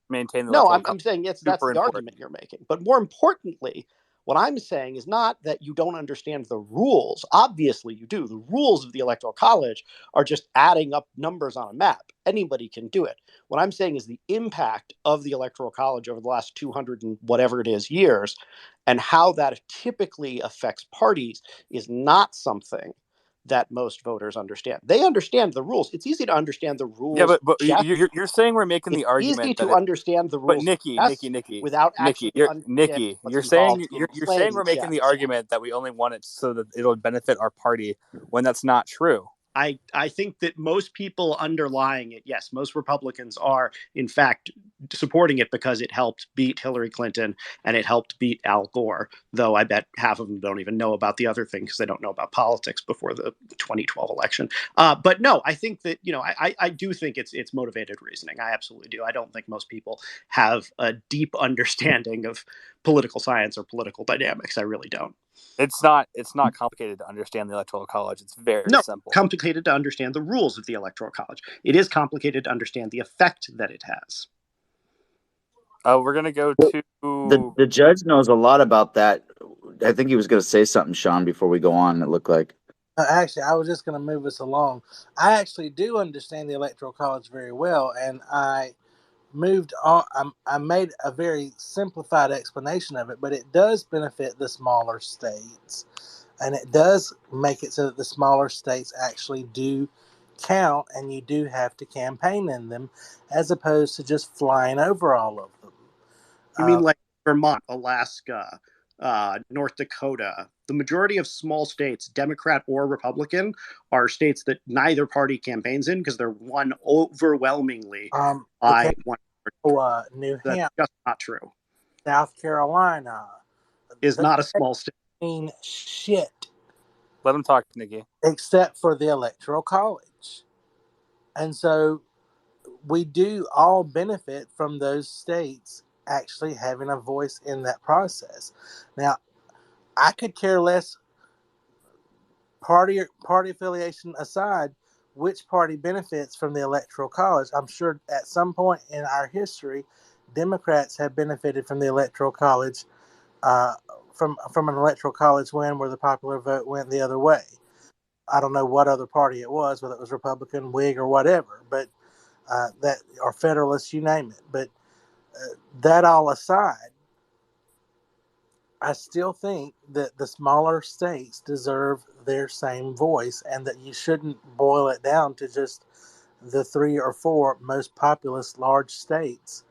maintain the I'm saying that's the argument you're making. But more importantly, what I'm saying is not that you don't understand the rules. Obviously you do. The rules of the Electoral College are just adding up numbers on a map. Anybody can do it. What I'm saying is the impact of the Electoral College over the last 200 and whatever it is years, and how that typically affects parties, is not something that most voters understand. They understand the rules. It's easy to understand the rules. Yeah, but you're saying we're making the argument. It's easy to understand the rules. But Nikki, without actually Nikki, you're saying we're making the argument that we only want it so that it'll benefit our party, when that's not true. I think that most people underlying it, yes, most Republicans are, in fact, supporting it because it helped beat Hillary Clinton and it helped beat Al Gore, though I bet half of them don't even know about the other thing because they don't know about politics before the 2012 election. But no, I think that, I do think it's motivated reasoning. I absolutely do. I don't think most people have a deep understanding of political science or political dynamics. I really don't. It's not complicated to understand the Electoral College. It's very simple. Complicated to understand the rules of the Electoral College. It is complicated to understand the effect that it has. We're going to go to... The judge knows a lot about that. I think he was going to say something, Sean, before we go on, it looked like. Actually, I was just going to move us along. I actually do understand the Electoral College very well, and I moved on. I made a very simplified explanation of it, but it does benefit the smaller states, and it does make it so that the smaller states actually do count, and you do have to campaign in them, as opposed to just flying over all of them. You mean like Vermont, Alaska, North Dakota? The majority of small states, Democrat or Republican, are states that neither party campaigns in because they're won overwhelmingly by one party. New Hampshire. That's just not true. South Carolina is not a small state. Shit. Let him talk, Nikki. Except for the Electoral College. And so we do all benefit from those states actually having a voice in that process. Now, I could care less, party affiliation aside, which party benefits from the Electoral College. I'm sure at some point in our history, Democrats have benefited from the Electoral College, uh, from an Electoral College win where the popular vote went the other way. I don't know what other party it was, whether it was Republican, Whig, or whatever, but that or Federalist, you name it. But that all aside, I still think that the smaller states deserve their same voice, and that you shouldn't boil it down to just the 3 or 4 most populous large states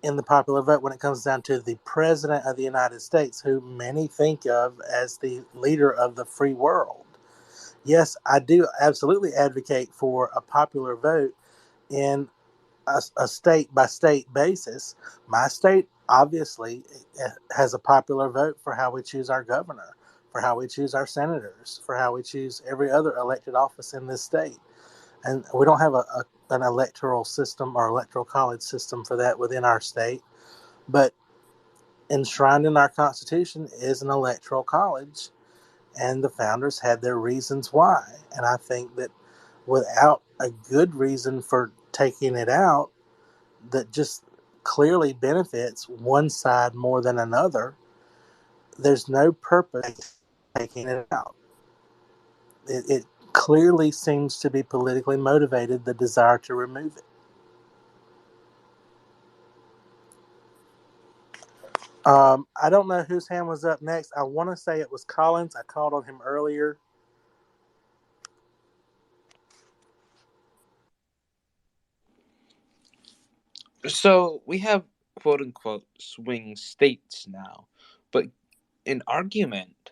in the popular vote when it comes down to the President of the United States, who many think of as the leader of the free world. Yes, I do absolutely advocate for a popular vote in a state by state basis. My state obviously has a popular vote for how we choose our governor, for how we choose our senators, for how we choose every other elected office in this state. And we don't have an electoral system or electoral college system for that within our state. But enshrined in our Constitution is an electoral college, and the founders had their reasons why. And I think that without a good reason for taking it out, that just clearly benefits one side more than another, there's no purpose taking it out. It clearly seems to be politically motivated, the desire to remove it. I don't know whose hand was up next. I want to say it was Collins. I called on him earlier. So we have quote unquote swing states now, but in argument,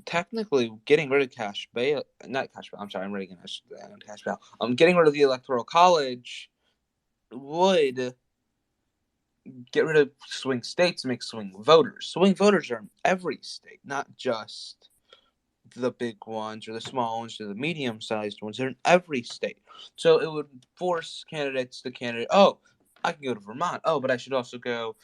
technically getting rid of cash bail, not cash bail. I'm sorry, I'm reading cash bail. Getting rid of the electoral college would get rid of swing states, make swing voters. Swing voters are in every state, not just the big ones or the small ones or the medium-sized ones. They're in every state. So it would force candidates to candidate. Oh, I can go to Vermont. Oh, but I should also go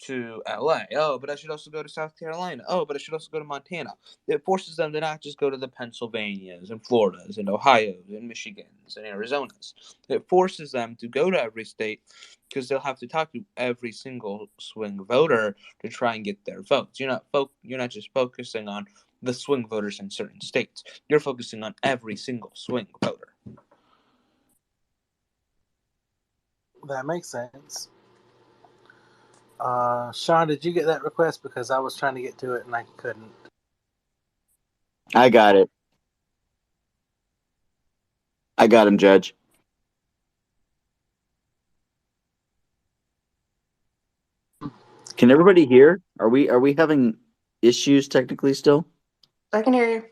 to LA. Oh, but I should also go to South Carolina. Oh, but I should also go to Montana. It forces them to not just go to the Pennsylvanias and Floridas and Ohio's and Michigans and Arizonas. It forces them to go to every state because they'll have to talk to every single swing voter to try and get their votes. You're not just focusing on the swing voters in certain states. You're focusing on every single swing voter. That makes sense. Sean, did you get that request? Because I was trying to get to it and I couldn't. I got it. I got him, Judge. Can everybody hear? Are we having issues technically still? I can hear you.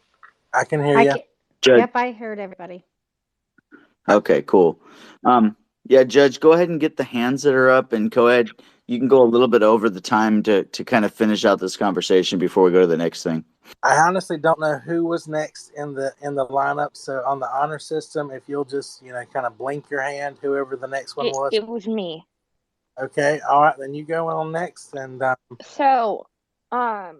I can hear you. Judge. Yep, I heard everybody. Okay, cool. Yeah, Judge, go ahead and get the hands that are up, and go ahead. You can go a little bit over the time to kind of finish out this conversation before we go to the next thing. I honestly don't know who was next in the lineup. So on the honor system, if you'll just kind of blink your hand, whoever the next one was. It was me. Okay, all right, then you go on next. And so, the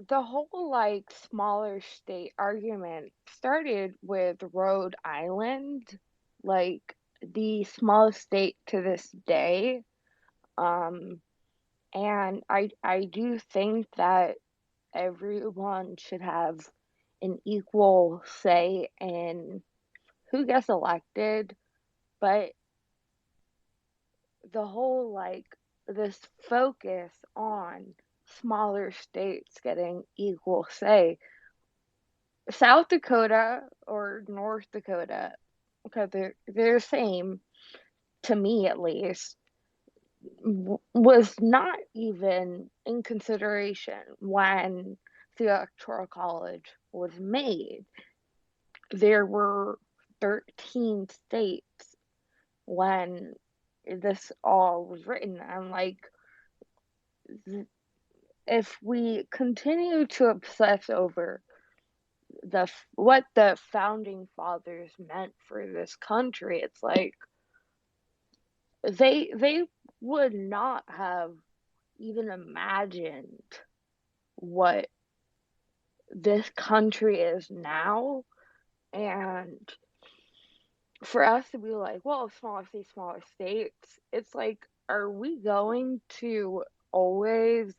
whole smaller state argument started with Rhode Island, the smallest state to this day. And I do think that everyone should have an equal say in who gets elected, but the whole this focus on smaller states getting equal say, South Dakota or North Dakota, because they're the same to me at least, was not even in consideration when the Electoral College was made. There were 13 states when this all was written. And if we continue to obsess over what the founding fathers meant for this country, it's they would not have even imagined what this country is now. And for us to be like, well, smaller states, it's like, are we going to always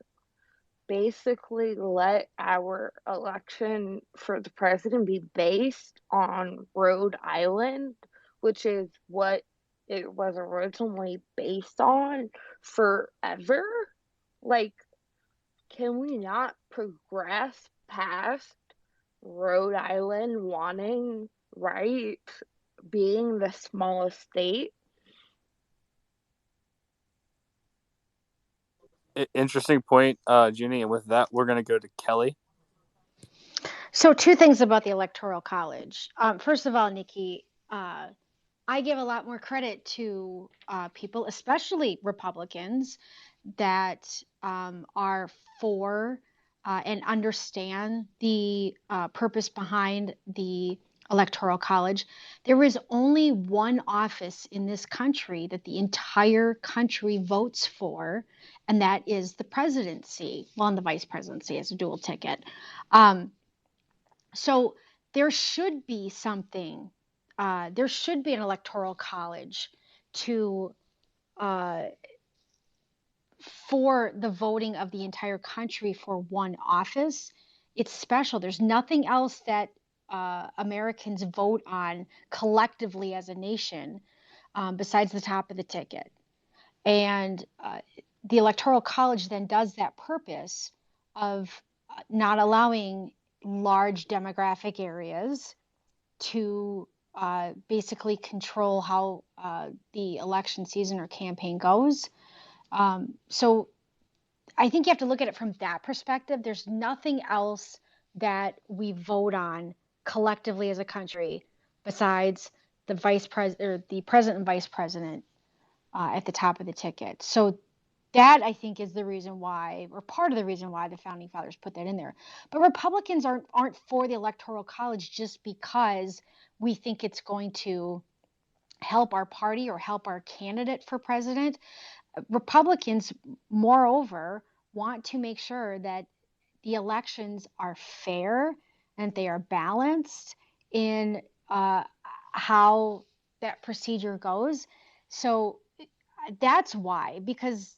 basically let our election for the president be based on Rhode Island, which is what it was originally based on forever? Like, can we not progress past Rhode Island wanting, right, being the smallest state? Interesting point, Junie. And with that, we're going to go to Kelly. So, two things about the Electoral College. First of all, Nikki, I give a lot more credit to people, especially Republicans, that are for and understand the purpose behind the Electoral College. There is only one office in this country that the entire country votes for, and that is the presidency. Well, and the vice presidency as a dual ticket. So there should be something. There should be an electoral college to for the voting of the entire country for one office. It's special. There's nothing else that Americans vote on collectively as a nation besides the top of the ticket. And the Electoral College then does that purpose of not allowing large demographic areas to basically control how the election season or campaign goes. So I think you have to look at it from that perspective. There's nothing else that we vote on collectively as a country besides the vice president or the president and vice president at the top of the ticket. So that, I think, is the reason why, or part of the reason why the founding fathers put that in there. But Republicans aren't for the Electoral College just because we think it's going to help our party or help our candidate for president. Republicans, moreover, want to make sure that the elections are fair and they are balanced in how that procedure goes. So that's why, because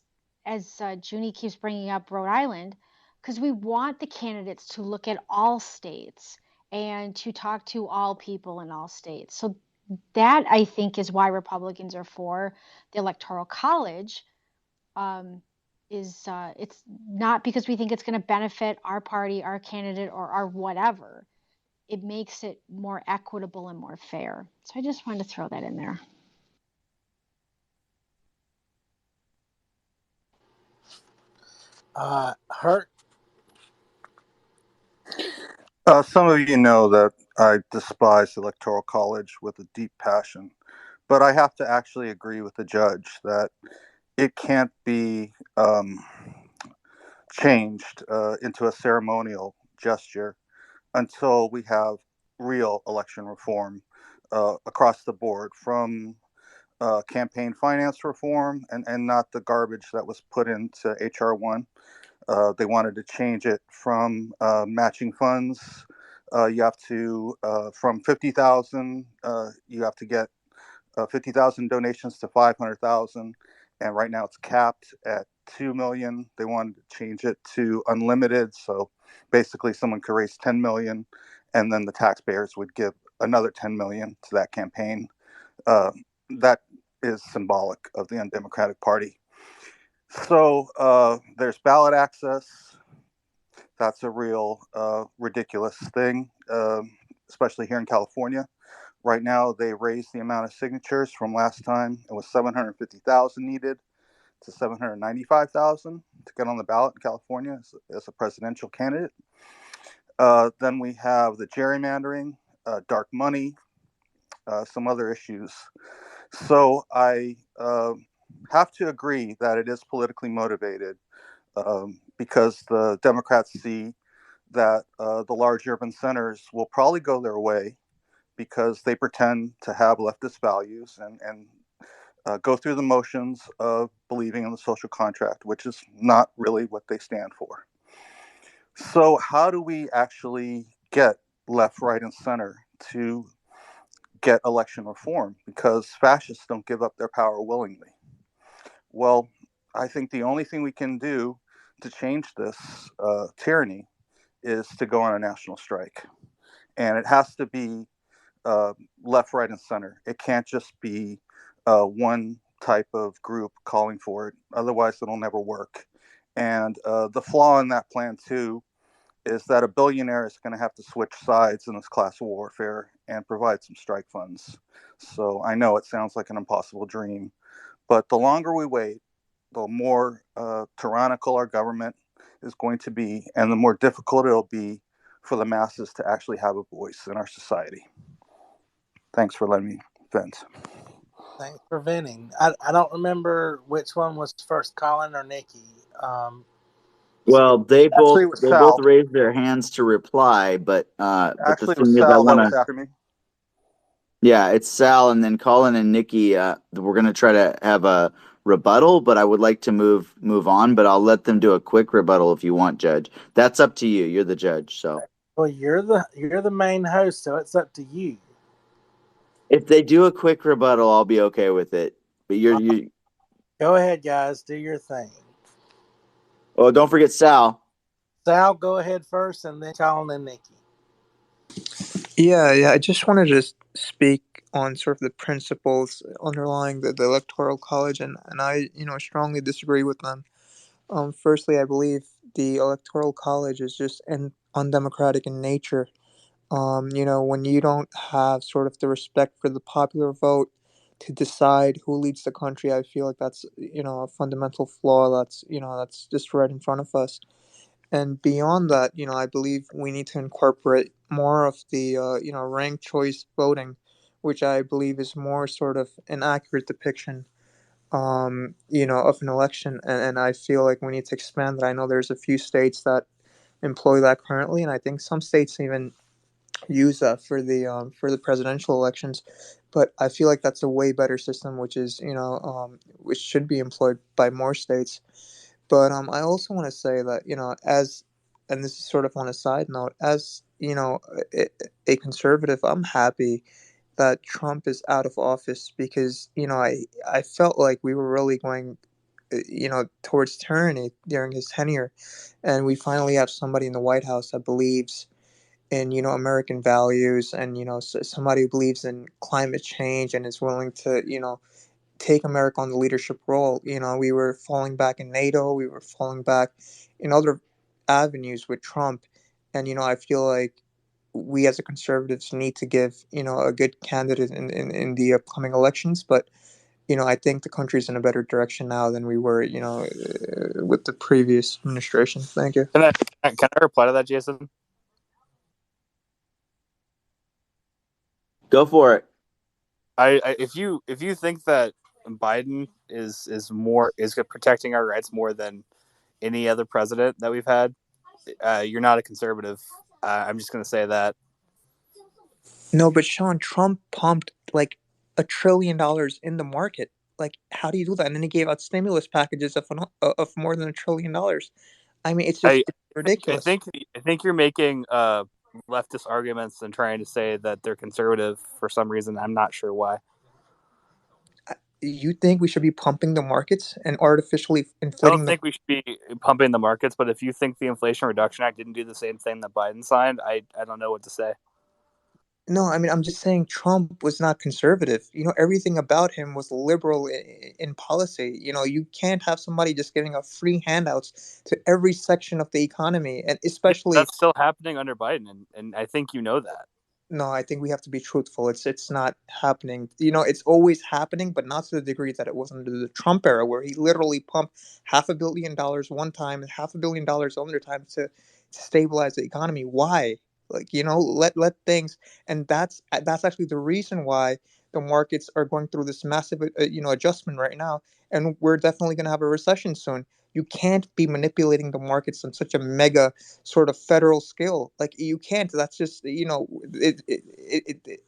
as Junie keeps bringing up Rhode Island, because we want the candidates to look at all states and to talk to all people in all states. So that, I think, is why Republicans are for the Electoral College. It's not because we think it's going to benefit our party, our candidate, or our whatever. It makes it more equitable and more fair. So I just wanted to throw that in there. Hurt. Some of you know that I despise the Electoral College with a deep passion, but I have to actually agree with the judge that it can't be changed into a ceremonial gesture until we have real election reform across the board, from campaign finance reform and not the garbage that was put into HR 1. They wanted to change it from matching funds. You have to, from 50,000, you have to get 50,000 donations to 500,000. And right now it's capped at 2 million. They wanted to change it to unlimited. So basically someone could raise 10 million and then the taxpayers would give another 10 million to that campaign. That is symbolic of the undemocratic party. So there's ballot access. That's a real ridiculous thing, especially here in California. Right now, they raised the amount of signatures from last time. It was 750,000 needed to 795,000 to get on the ballot in California as a presidential candidate. Then we have the gerrymandering, dark money, some other issues. So I have to agree that it is politically motivated because the Democrats see that the large urban centers will probably go their way because they pretend to have leftist values and go through the motions of believing in the social contract, which is not really what they stand for. So how do we actually get left, right, and center to get election reform? Because fascists don't give up their power willingly. Well, I think the only thing we can do to change this tyranny is to go on a national strike. And it has to be left, right, and center. It can't just be one type of group calling for it. Otherwise, it'll never work. And the flaw in that plan, too, is that a billionaire is going to have to switch sides in this class warfare and provide some strike funds. So I know it sounds like an impossible dream, but the longer we wait, the more tyrannical our government is going to be, and the more difficult it'll be for the masses to actually have a voice in our society. Thanks for letting me vent. Thanks for venting. I don't remember which one was first, Colin or Nikki. Well, they both Sal. raised their hands to reply, but the Actually, it thing was is, I Sal that want was to. after me. Yeah, it's Sal, and then Colin and Nikki. We're gonna try to have a rebuttal, but I would like to move on. But I'll let them do a quick rebuttal if you want, Judge. That's up to you. You're the judge, so. Well, you're the main host, so it's up to you. If they do a quick rebuttal, I'll be okay with it. But you. Go ahead, guys. Do your thing. Oh, don't forget Sal. Sal, go ahead first, and then Colin and Nikki. Yeah. I just wanted to speak on sort of the principles underlying the Electoral College, and I, strongly disagree with them. Firstly, I believe the Electoral College is just undemocratic in nature. When you don't have sort of the respect for the popular vote to decide who leads the country, I feel like that's, a fundamental flaw that's just right in front of us. And beyond that, I believe we need to incorporate more of the, ranked choice voting, which I believe is more sort of an accurate depiction, of an election. And I feel like we need to expand that. I know there's a few states that employ that currently, and I think some states even use that for the presidential elections. But I feel like that's a way better system, which is which should be employed by more states. But I also want to say that as and this is sort of on a side note, as a conservative, I'm happy that Trump is out of office because I felt like we were really going towards tyranny during his tenure, and we finally have somebody in the White House that believes in American values, and somebody who believes in climate change and is willing to take America on the leadership role. We were falling back in NATO, we were falling back in other avenues with Trump, and I feel like we as a conservatives need to give a good candidate in the upcoming elections. But I think the country's in a better direction now than we were with the previous administration. Thank you. Can I reply to that, Jason? Go for it. If you think that Biden is protecting our rights more than any other president that we've had, you're not a conservative. I'm just going to say that. No, but Sean, Trump pumped like $1 trillion in the market. Like, how do you do that? And then he gave out stimulus packages of more than $1 trillion. I mean, it's ridiculous. I think you're making leftist arguments and trying to say that they're conservative for some reason. I'm not sure why. You think we should be pumping the markets and artificially I inflating don't think we should be pumping the markets, but if you think the Inflation Reduction Act didn't do the same thing that Biden signed, I don't know what to say. No, I mean, I'm just saying Trump was not conservative. Everything about him was liberal in policy. You can't have somebody just giving out free handouts to every section of the economy, and especially that's still happening under Biden, and I think you know that. No, I think we have to be truthful. It's not happening. It's always happening, but not to the degree that it was under the Trump era, where he literally pumped $500 million one time and $500 million other times to stabilize the economy. Why? Like let things, and that's actually the reason why the markets are going through this massive adjustment right now, and we're definitely going to have a recession soon. You can't be manipulating the markets on such a mega sort of federal scale. Like you can't. That's just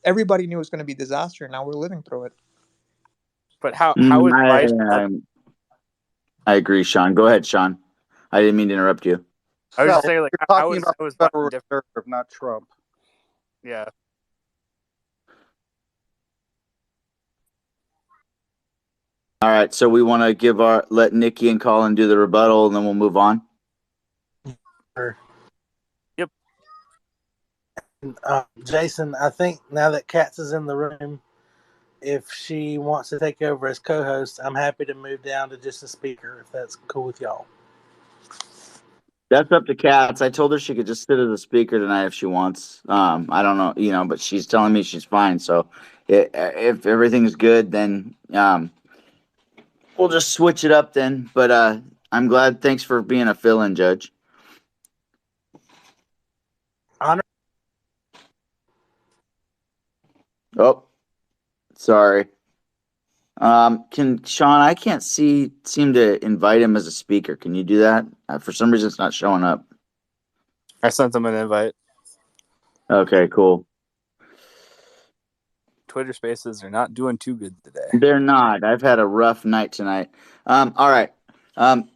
everybody knew it was going to be a disaster. Now we're living through it. But how is Biden? I agree, Sean. Go ahead, Sean. I didn't mean to interrupt you. I was No, just saying, like, you're I talking was about the watching Federal different. Reserve, not Trump. Yeah. All right, so we want to let Nikki and Colin do the rebuttal, and then we'll move on. Yep. Jason, I think now that Katz is in the room, if she wants to take over as co-host, I'm happy to move down to just a speaker, if that's cool with y'all. That's up to Katz. I told her she could just sit as a speaker tonight if she wants. I don't know, but she's telling me she's fine. So if everything's good, then we'll just switch it up then. But I'm glad. Thanks for being a fill-in, Judge. Honor. Oh, sorry. Can Sean? I can't seem to invite him as a speaker. Can you do that? For some reason, it's not showing up. I sent him an invite. Okay, cool. Twitter Spaces are not doing too good today. They're not. I've had a rough night tonight. All right.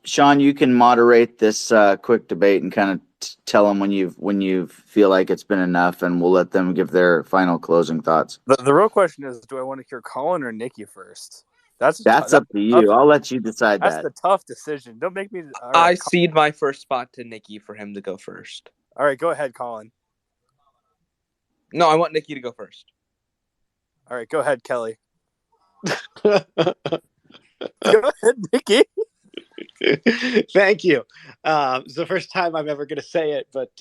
Sean, you can moderate this quick debate and kind of tell them when you feel like it's been enough, and we'll let them give their final closing thoughts. The real question is, do I want to hear Colin or Nikki first? That's up to you. I'll let you decide that's that. the tough decision. Don't make me. All right, I cede my first spot to Nikki for him to go first. All right, go ahead, Colin. No, I want Nikki to go first. All right, go ahead, Kelly. Go ahead, Nikki. Thank you. It's the first time I'm ever going to say it, but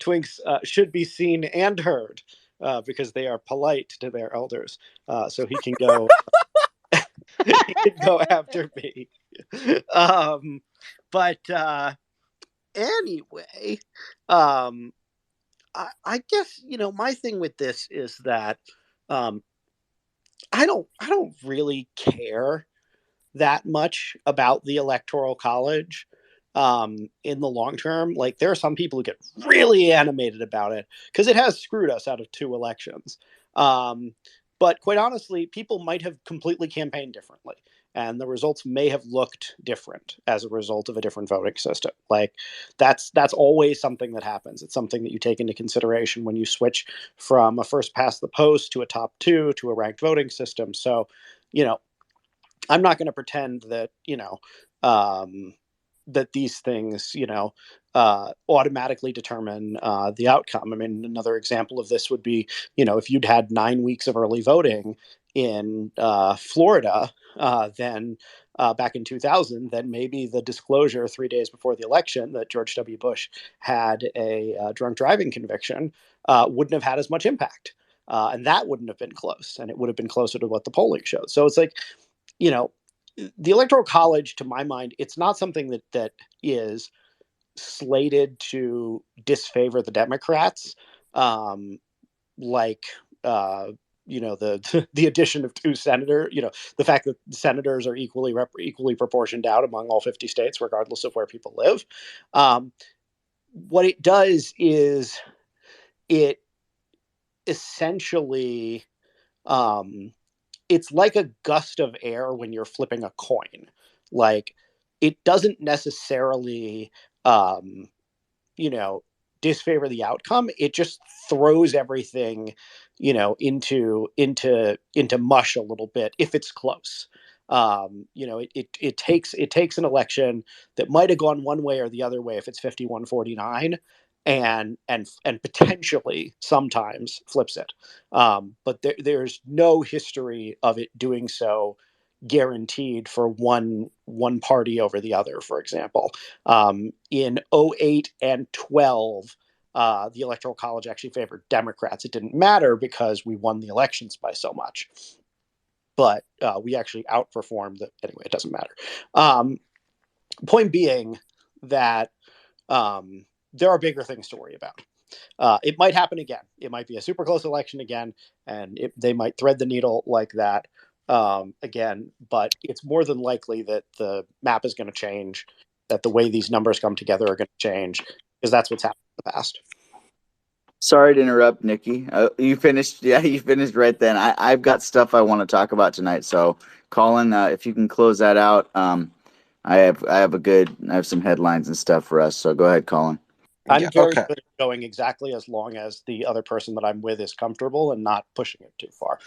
twinks should be seen and heard because they are polite to their elders. So he can go. He can go after me. But anyway, I guess my thing with this is that I don't really care that much about the Electoral College in the long term. Like, there are some people who get really animated about it because it has screwed us out of 2 elections. But quite honestly, people might have completely campaigned differently, and the results may have looked different as a result of a different voting system. Like, that's always something that happens. It's something that you take into consideration when you switch from a first past the post to a top 2 to a ranked voting system. So, I'm not going to pretend that, that these things, automatically determine the outcome. I mean, another example of this would be, if you'd had 9 weeks of early voting in Florida, then back in 2000, then maybe the disclosure 3 days before the election that George W. Bush had a drunk driving conviction wouldn't have had as much impact. And that wouldn't have been close, and it would have been closer to what the polling showed. So it's like, the Electoral College, to my mind, it's not something that is slated to disfavor the Democrats, like the addition of 2 senators. The fact that senators are equally proportioned out among all 50 states, regardless of where people live. What it does is it essentially. It's like a gust of air when you're flipping a coin. Like, it doesn't necessarily, disfavor the outcome. It just throws everything, into mush a little bit if it's close. It takes an election that might have gone one way or the other way if it's 51-49, and potentially sometimes flips it. But there's no history of it doing so guaranteed for one party over the other. For example, in 08 and 12, the Electoral College actually favored Democrats. It didn't matter because we won the elections by so much, but we actually outperformed the, anyway, it doesn't matter. Point being that there are bigger things to worry about. It might happen again. It might be a super close election again, and they might thread the needle like that again. But it's more than likely that the map is going to change, that the way these numbers come together are going to change, because that's what's happened in the past. Sorry to interrupt, Nikki. You finished? Yeah, you finished right then. I've got stuff I want to talk about tonight. So, Colin, if you can close that out, I have some headlines and stuff for us. So go ahead, Colin. I'm very good at going exactly as long as the other person that I'm with is comfortable and not pushing it too far.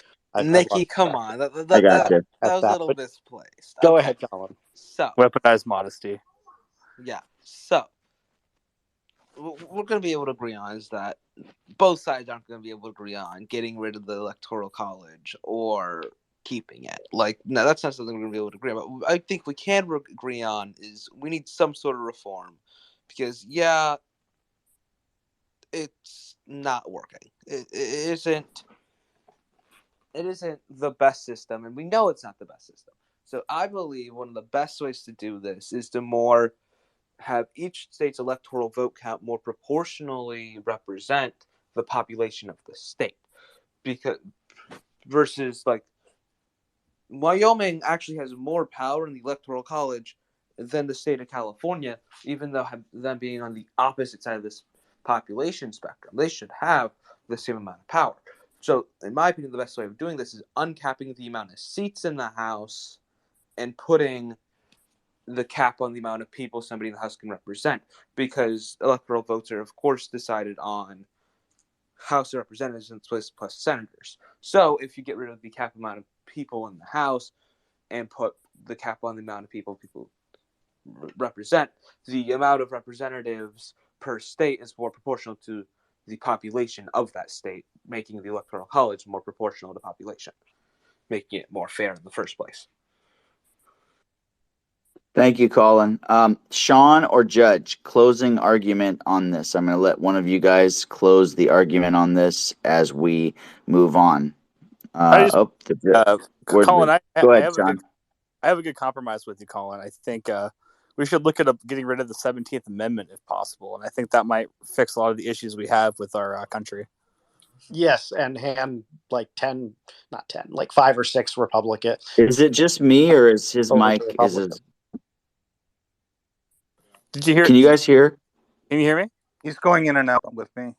Nikki, come on. That I got you. was a little misplaced. Go ahead, Colin. So, weaponized modesty. Yeah. So, what we're going to be able to agree on is that both sides aren't going to be able to agree on getting rid of the Electoral College or keeping it. Like, no, that's not something we're going to be able to agree on. But I think we can agree on is we need some sort of reform. Because, yeah, it's not working. It isn't the best system, and we know it's not the best system. So I believe one of the best ways to do this is to have each state's electoral vote count more proportionally represent the population of the state. Because versus like Wyoming actually has more power in the Electoral College than the state of California, even though them being on the opposite side of this population spectrum. They should have the same amount of power. So, in my opinion, the best way of doing this is uncapping the amount of seats in the House and putting the cap on the amount of people somebody in the House can represent. Because electoral votes are, of course, decided on House of Representatives plus senators. So, if you get rid of the cap amount of people in the House and put the cap on the amount of people represent, the amount of representatives per state is more proportional to the population of that state, making the Electoral College more proportional to population, making it more fair in the first place. Thank you, Colin. Sean or Judge, closing argument on this. I'm going to let one of you guys close the argument on this as we move on. Colin, Go ahead, Sean. I have a good compromise with you, Colin. I think we should look at getting rid of the 17th Amendment if possible, and I think that might fix a lot of the issues we have with our country. Yes, and hand like 5 or 6 Republican. Is it just me, or is his mic? Did you hear? Can you guys hear? Can you hear me? He's going in and out with me.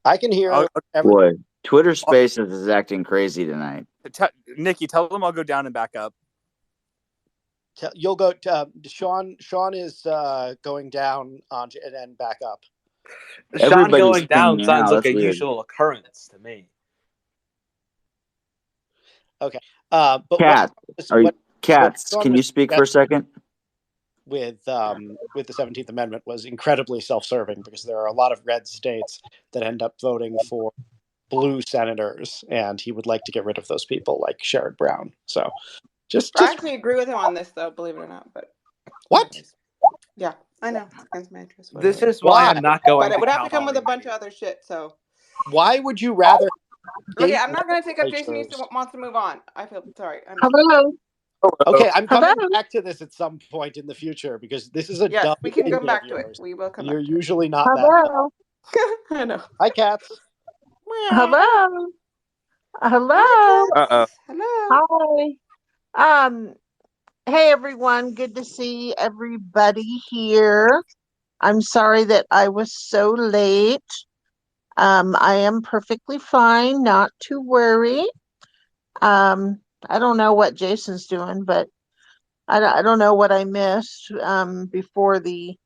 I can hear. Boy, Twitter Spaces is acting crazy tonight. Nikki, tell them I'll go down and back up. You'll go. Sean is going down on and then back up. Sean going down sounds like a usual occurrence to me. Okay. But Cats, can you speak for a second? With the 17th Amendment was incredibly self-serving because there are a lot of red states that end up voting for blue senators, and he would like to get rid of those people like Sherrod Brown. So just I actually agree with him on this, though, believe it or not. But what? Yeah, I know. It's against my interest. This is why I'm not going. But it would have to come with a bunch of other shit. So why would you rather? Okay, I'm not going to take up Jason wants to move on. I feel sorry. Hello. Okay, I'm coming back to this at some point in the future because this is a dumb we can come back to it. We will come. You're usually not Hello. that. I know. Hi, Cats. Hello. Hello. Hi. Hello. Hi. Hey everyone, good to see everybody here. I'm sorry that I was so late. I am perfectly fine, not to worry. I don't know what Jason's doing, but I don't know what I missed before the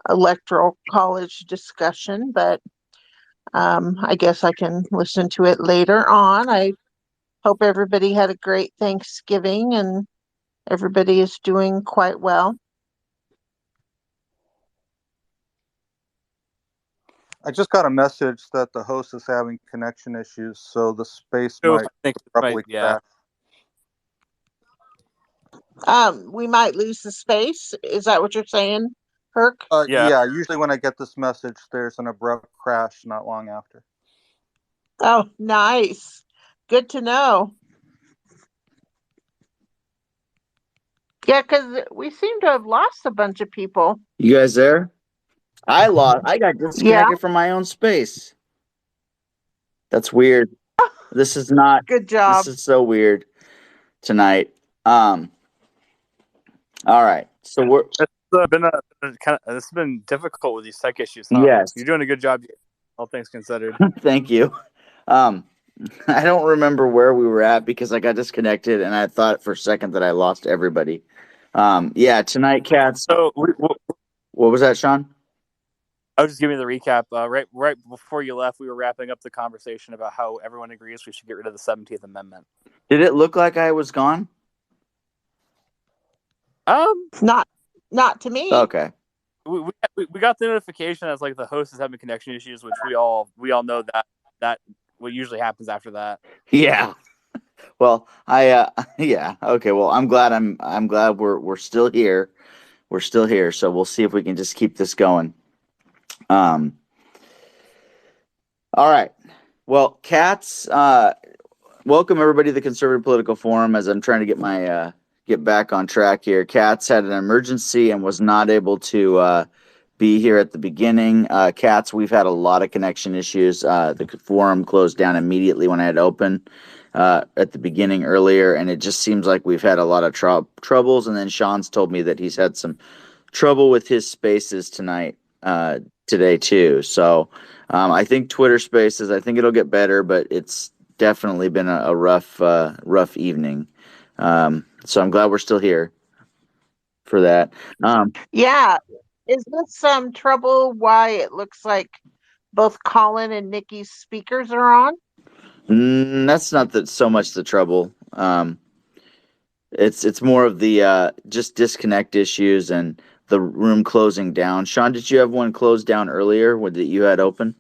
Electoral College discussion, but I guess I can listen to it later on. I hope everybody had a great Thanksgiving and everybody is doing quite well. I just got a message that the host is having connection issues, so the space might abruptly crash. We might lose the space. Is that what you're saying, Herc? Yeah, usually when I get this message, there's an abrupt crash not long after. Oh, nice. Good to know. Yeah, because we seem to have lost a bunch of people. You guys there? I got disconnected from my own space. That's weird. This is not good job. This is so weird tonight. All right. So this has been difficult with these tech issues. Huh? Yes. You're doing a good job, all things considered. Thank you. I don't remember where we were at because I got disconnected and I thought for a second that I lost everybody. Tonight, Cats. So what was that, Sean? I was just giving you the recap. Right before you left, we were wrapping up the conversation about how everyone agrees we should get rid of the 17th Amendment. Did it look like I was gone? Not to me. Okay. We got the notification as like the host is having connection issues, which we all know that what usually happens after that. Yeah. Well, yeah. Okay. Well, I'm glad we're still here. We're still here, so we'll see if we can just keep this going. All right. Well, Katz, welcome everybody to the Conservative Political Forum. As I'm trying to get back on track here, Katz had an emergency and was not able to be here at the beginning. Katz, we've had a lot of connection issues. The forum closed down immediately when I had opened at the beginning earlier, and it just seems like we've had a lot of troubles. And then Sean's told me that he's had some trouble with his spaces today too. So I think Twitter Spaces, I think it'll get better, but it's definitely been a rough evening. So I'm glad we're still here for that. Yeah. Is this some trouble why it looks like both Colin and Nikki's speakers are on? That's not so much the trouble. It's more of the just disconnect issues and the room closing down. Sean, did you have one closed down earlier that you had open?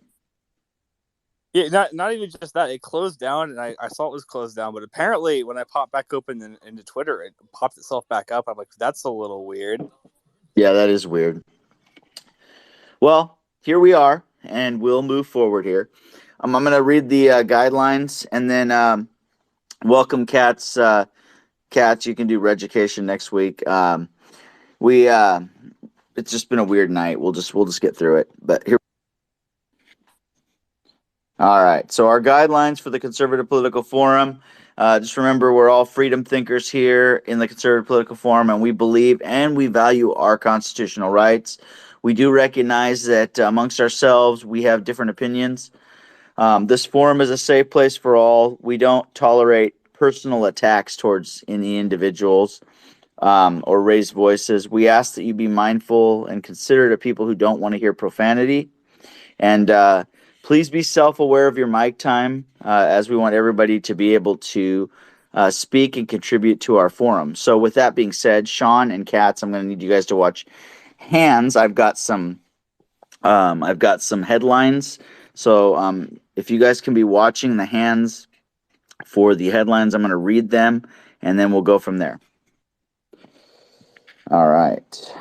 Yeah, not even just that. It closed down, and I saw it was closed down. But apparently, when I popped back open into Twitter, it popped itself back up. I'm like, that's a little weird. Yeah, that is weird. Well, here we are, and we'll move forward here. I'm going to read the guidelines, and then welcome, Katz. Katz, you can do Reducation next week. It's just been a weird night. We'll just get through it. But here. All right. So our guidelines for the Conservative Political Forum. Just remember, we're all freedom thinkers here in the Conservative Political Forum, and we believe and we value our constitutional rights. We do recognize that amongst ourselves, we have different opinions. This forum is a safe place for all. We don't tolerate personal attacks towards any individuals or raise voices. We ask that you be mindful and considerate of people who don't want to hear profanity. And please be self-aware of your mic time, as we want everybody to be able to speak and contribute to our forum. So with that being said, Sean and Katz, I'm going to need you guys to watch hands. I've got some headlines. So if you guys can be watching the hands for the headlines, I'm going to read them, and then we'll go from there. All right.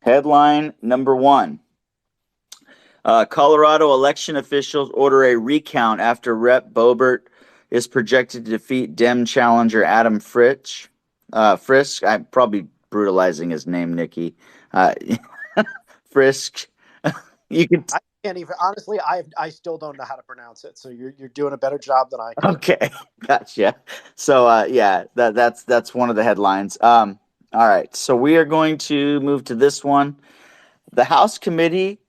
Headline number 1. Colorado election officials order a recount after Rep. Boebert is projected to defeat Dem challenger Adam Frisch. Frisk, I'm probably brutalizing his name, Nikki. Frisk. You can. I can't even. Honestly, I still don't know how to pronounce it. So you're doing a better job than I can. Okay, gotcha. So yeah, that's one of the headlines. All right, so we are going to move to this one. The House Committee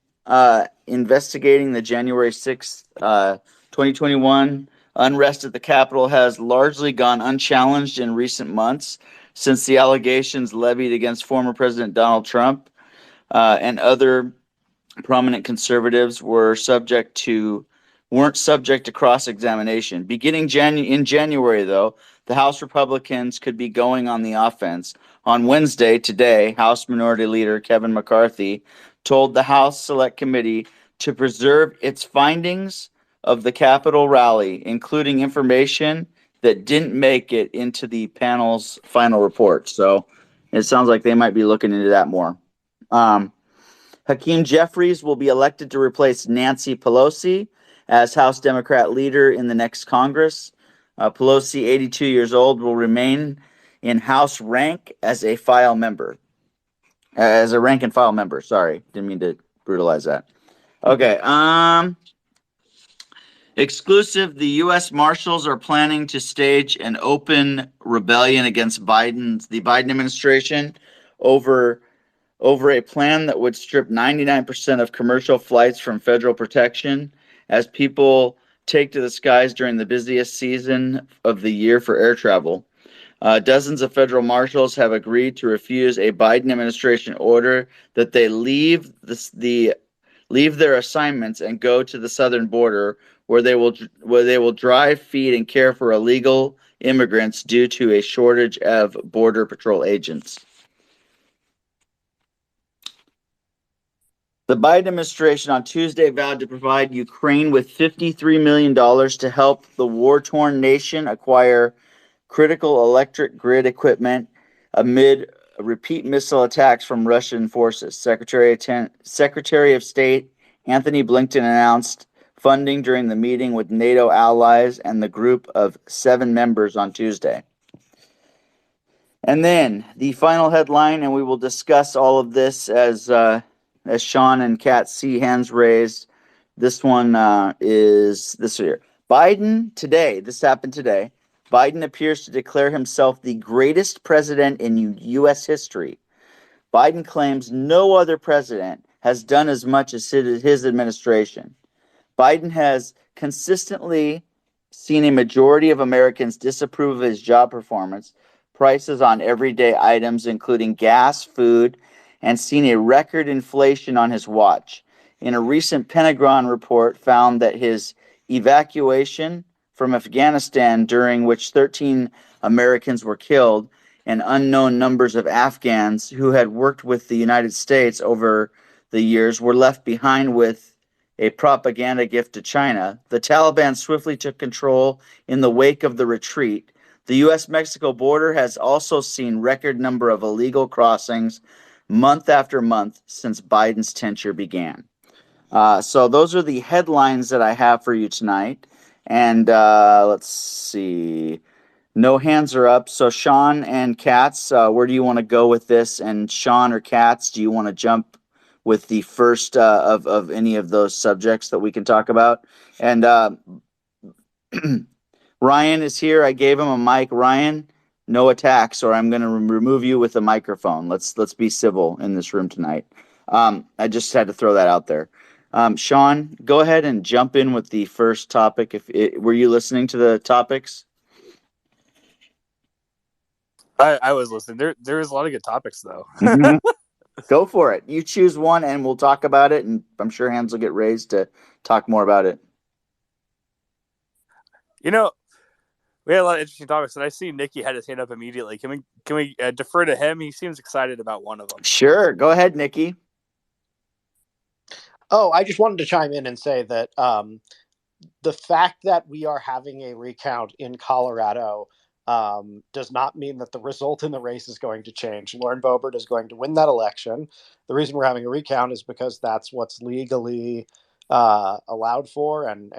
investigating the January 6th, 2021 unrest at the Capitol has largely gone unchallenged in recent months since the allegations levied against former President Donald Trump and other prominent conservatives weren't subject to cross-examination. Beginning in January, though, the House Republicans could be going on the offense. On Wednesday, today, House Minority Leader Kevin McCarthy told the House Select Committee to preserve its findings of the Capitol rally, including information that didn't make it into the panel's final report. So it sounds like they might be looking into that more. Hakeem Jeffries will be elected to replace Nancy Pelosi as House Democrat leader in the next Congress. Pelosi, 82 years old, will remain in House rank as a file member. As a rank and file member. Sorry, didn't mean to brutalize that. Okay. Exclusive, the U.S. Marshals are planning to stage an open rebellion against the Biden administration over a plan that would strip 99% of commercial flights from federal protection as people take to the skies during the busiest season of the year for air travel. Dozens of federal marshals have agreed to refuse a Biden administration order that they leave their assignments and go to the southern border, where they will drive, feed, and care for illegal immigrants due to a shortage of border patrol agents. The Biden administration on Tuesday vowed to provide Ukraine with $53 million to help the war-torn nation acquire critical electric grid equipment amid repeat missile attacks from Russian forces. Secretary of State Anthony Blinken announced funding during the meeting with NATO allies and the group of 7 members on Tuesday. And then the final headline, and we will discuss all of this as Sean and Kat see hands raised. This one is this here. Biden today, this happened today. Biden appears to declare himself the greatest president in U.S. history. Biden claims no other president has done as much as his administration. Biden has consistently seen a majority of Americans disapprove of his job performance, prices on everyday items, including gas, food, and seen a record inflation on his watch. In a recent Pentagon report, found that his evacuation from Afghanistan, during which 13 Americans were killed, and unknown numbers of Afghans who had worked with the United States over the years were left behind with a propaganda gift to China. The Taliban swiftly took control in the wake of the retreat. The U.S.-Mexico border has also seen record number of illegal crossings month after month since Biden's tenure began. So those are the headlines that I have for you tonight. And let's see. No hands are up. So Sean and Katz, where do you want to go with this? And Sean or Katz, do you want to jump with the first of any of those subjects that we can talk about? And Ryan is here. I gave him a mic. Ryan, no attacks, or I'm going to remove you with a microphone. Let's be civil in this room tonight. I just had to throw that out there. Sean, go ahead and jump in with the first topic. Were you listening to the topics? I was listening. There is a lot of good topics, though. Mm-hmm. Go for it. You choose one, and we'll talk about it. And I'm sure hands will get raised to talk more about it. You know, we had a lot of interesting topics, and I see Nikki had his hand up immediately. Can we defer to him? He seems excited about one of them. Sure. Go ahead, Nikki. Oh, I just wanted to chime in and say that the fact that we are having a recount in Colorado does not mean that the result in the race is going to change. Lauren Boebert is going to win that election. The reason we're having a recount is because that's what's legally allowed for and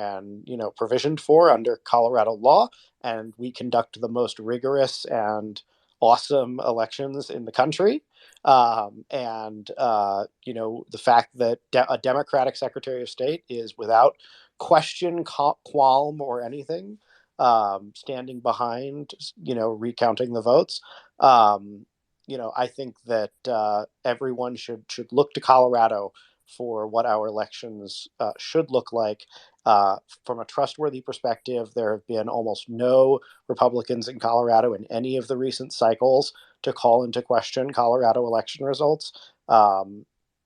provisioned for under Colorado law, and we conduct the most rigorous and awesome elections in the country. The fact that a Democratic Secretary of State is without question, qualm, or anything standing behind, recounting the votes. I think that everyone should look to Colorado for what our elections should look like. From a trustworthy perspective, there have been almost no Republicans in Colorado in any of the recent cycles to call into question Colorado election results.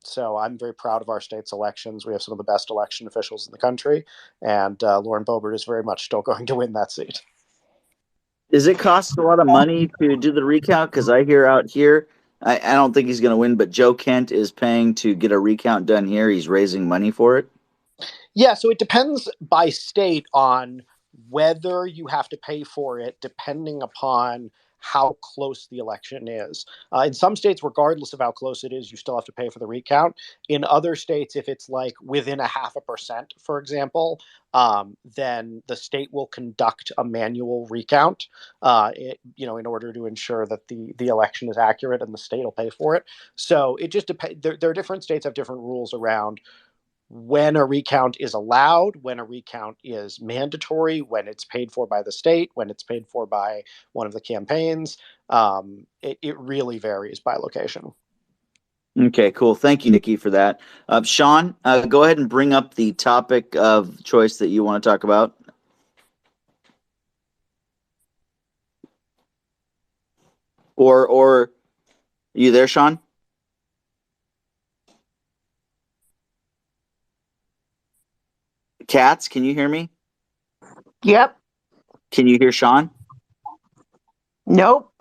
So I'm very proud of our state's elections. We have some of the best election officials in the country, and Lauren Boebert is very much still going to win that seat. Does it cost a lot of money to do the recount? Because I hear out here, I don't think he's going to win, but Joe Kent is paying to get a recount done here. He's raising money for it. Yeah, so it depends by state on whether you have to pay for it, depending upon how close the election is. In some states, regardless of how close it is, you still have to pay for the recount. In other states, if it's like within 0.5%, for example, then the state will conduct a manual recount, in order to ensure that the election is accurate, and the state will pay for it. So it just depends. There are different states have different rules around when a recount is allowed, when a recount is mandatory, when it's paid for by the state, when it's paid for by one of the campaigns. It really varies by location. Okay, cool. Thank you, Nikki, for that. Sean, go ahead and bring up the topic of choice that you want to talk about. Or you there, Sean? Cats, can you hear me? Yep. Can you hear Sean? Nope.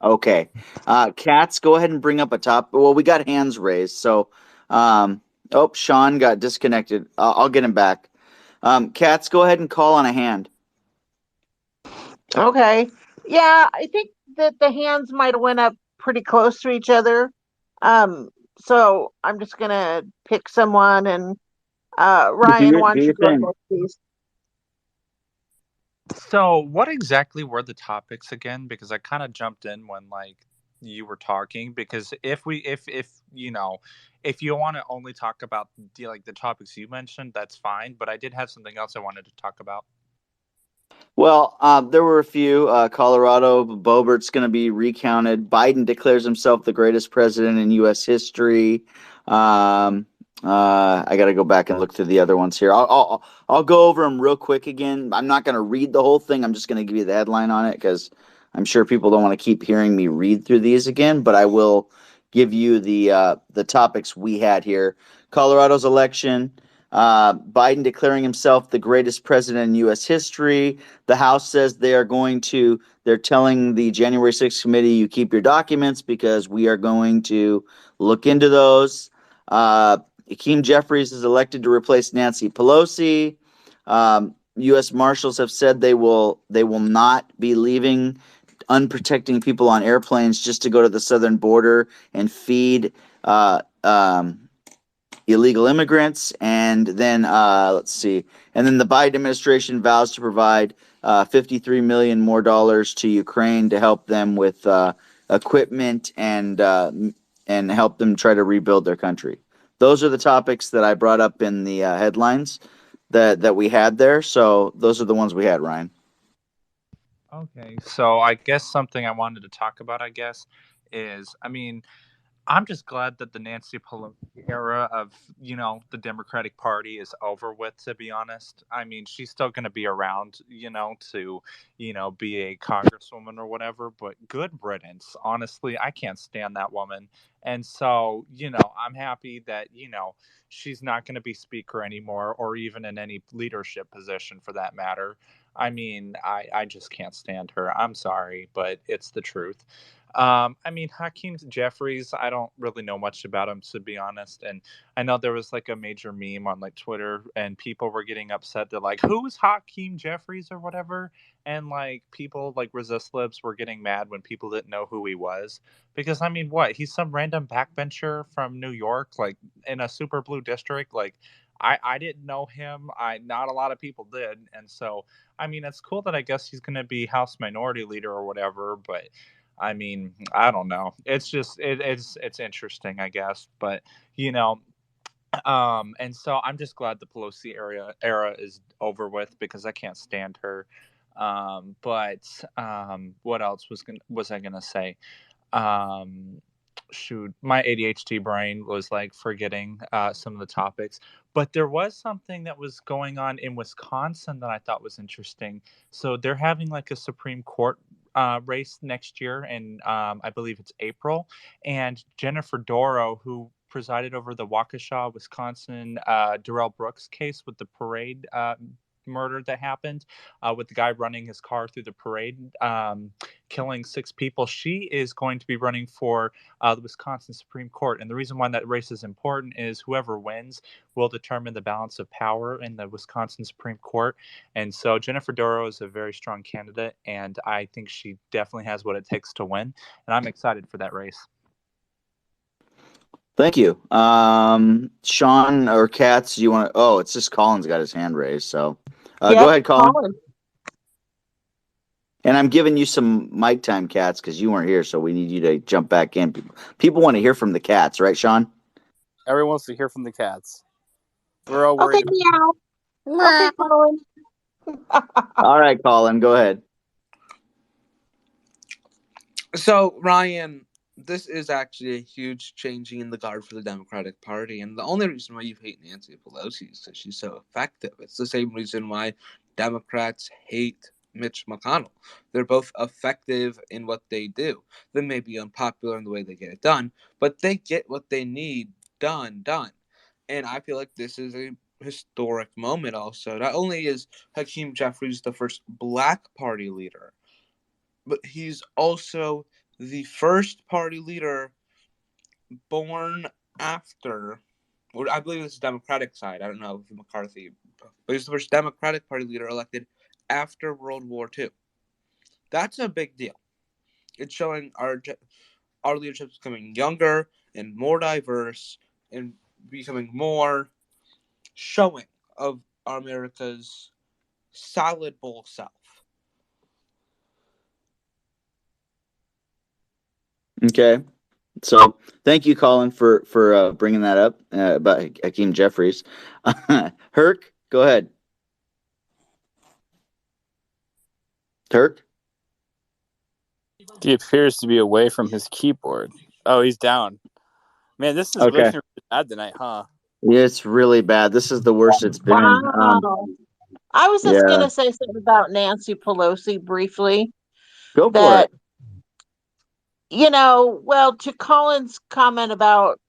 Okay. Cats, go ahead and bring up a top. Well, we got hands raised. So, Sean got disconnected. I'll get him back. Cats, go ahead and call on a hand. Okay. Yeah, I think that the hands might have went up pretty close to each other. So I'm just gonna pick someone, and Ryan, why Do don't you your go thing. ahead, please? So, what exactly were the topics again? Because I kind of jumped in when like you were talking. Because if you know, if you want to only talk about the topics you mentioned, that's fine. But I did have something else I wanted to talk about. Well, there were a few. Colorado, Boebert's going to be recounted. Biden declares himself the greatest president in U.S. history. I got to go back and look through the other ones here. I'll go over them real quick again. I'm not going to read the whole thing. I'm just going to give you the headline on it because I'm sure people don't want to keep hearing me read through these again. But I will give you the topics we had here. Colorado's election. Biden declaring himself the greatest president in U.S. history. The House says they're telling the January 6th committee, you keep your documents because we are going to look into those. Hakeem Jeffries is elected to replace Nancy Pelosi. U.S. Marshals have said they will not be leaving unprotecting people on airplanes just to go to the southern border and feed illegal immigrants. And then let's see. And then the Biden administration vows to provide $53 million more to Ukraine to help them with equipment and help them try to rebuild their country. Those are the topics that I brought up in the headlines that we had there. So those are the ones we had, Ryan. Okay, so I guess something I wanted to talk about, I guess, is I'm just glad that the Nancy Pelosi era of, the Democratic Party is over with, to be honest. She's still going to be around, to, be a congresswoman or whatever, but good riddance. Honestly, I can't stand that woman. And so, I'm happy that, she's not going to be speaker anymore or even in any leadership position for that matter. I just can't stand her. I'm sorry, but it's the truth. Hakeem Jeffries, I don't really know much about him, to be honest. And I know there was like a major meme on like Twitter and people were getting upset. They're like, who's Hakeem Jeffries or whatever? And like people like Resist Libs were getting mad when people didn't know who he was. Because what? He's some random backbencher from New York, like in a super blue district. Like I didn't know him. Not a lot of people did. And so it's cool that I guess he's gonna be House Minority Leader or whatever, but I don't know. It's just it's interesting, I guess. But you know, and so I'm just glad the Pelosi era is over with because I can't stand her. But what else was I gonna say? Um, Shoot, my ADHD brain was like forgetting some of the topics. But there was something that was going on in Wisconsin that I thought was interesting. So they're having like a Supreme Court race next year, and I believe it's April. And Jennifer Doro, who presided over the Waukesha, Wisconsin Darrell Brooks case with the parade murder that happened with the guy running his car through the parade, killing 6 people. She is going to be running for the Wisconsin Supreme Court. And the reason why that race is important is whoever wins will determine the balance of power in the Wisconsin Supreme Court. And so Jennifer Doro is a very strong candidate, and I think she definitely has what it takes to win. And I'm excited for that race. Thank you. Sean or Katz, you want to? Oh, it's just Colin's got his hand raised. So go ahead, Colin. And I'm giving you some mic time, Katz, because you weren't here, so we need you to jump back in. People want to hear from the cats, right, Sean? Everyone wants to hear from the cats. We're all worried. Okay, meow. Okay, Colin. All right, Colin, go ahead. So, Ryan, this is actually a huge changing in the guard for the Democratic Party. And the only reason why you hate Nancy Pelosi is because she's so effective. It's the same reason why Democrats hate Mitch McConnell. They're both effective in what they do. They may be unpopular in the way they get it done, but they get what they need done. And I feel like this is a historic moment also. Not only is Hakeem Jeffries the first black party leader, but he's also the first party leader born after, well, I believe it's the Democratic side. I don't know if McCarthy, but he's the first Democratic Party leader elected after World War II. That's a big deal. It's showing our leadership is becoming younger and more diverse and becoming more showing of America's solid bowl self. Okay. So thank you, Colin, for bringing that up about Hakeem Jeffries. Herc, go ahead. Herc? He appears to be away from his keyboard. Oh, he's down. Man, this is Okay. really bad tonight, huh? Yeah, it's really bad. This is the worst it's been. Wow. I was just Yeah. going to say something about Nancy Pelosi briefly. Go for That, it. well, to Colin's comment about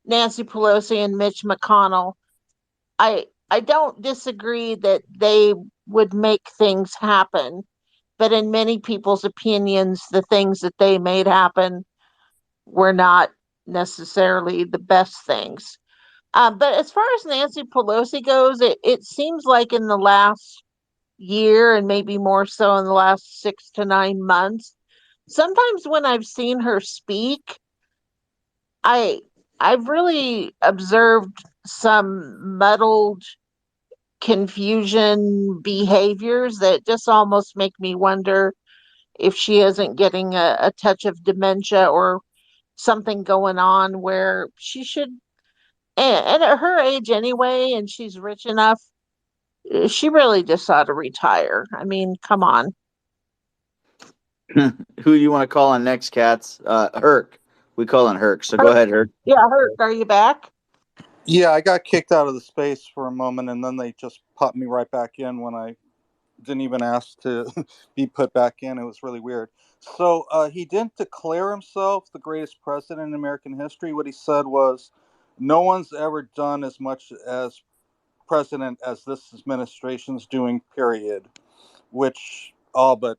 Nancy Pelosi and Mitch McConnell, I don't disagree that they would make things happen, but in many people's opinions, the things that they made happen were not necessarily the best things. But as far as Nancy Pelosi goes, it seems like in the last year and maybe more so in the last 6 to 9 months, sometimes when I've seen her speak, I've really observed some muddled confusion behaviors that just almost make me wonder if she isn't getting a touch of dementia or something going on where she should, and at her age anyway, and she's rich enough, she really just ought to retire. I mean, come on. Who do you want to call on next, Cats? Herc. We call on Herc. So go ahead, Herc. Yeah, Herc, are you back? Yeah, I got kicked out of the space for a moment, and then they just popped me right back in when I didn't even ask to be put back in. It was really weird. So he didn't declare himself the greatest president in American history. What he said was, no one's ever done as much as president as this administration's doing, period, which all but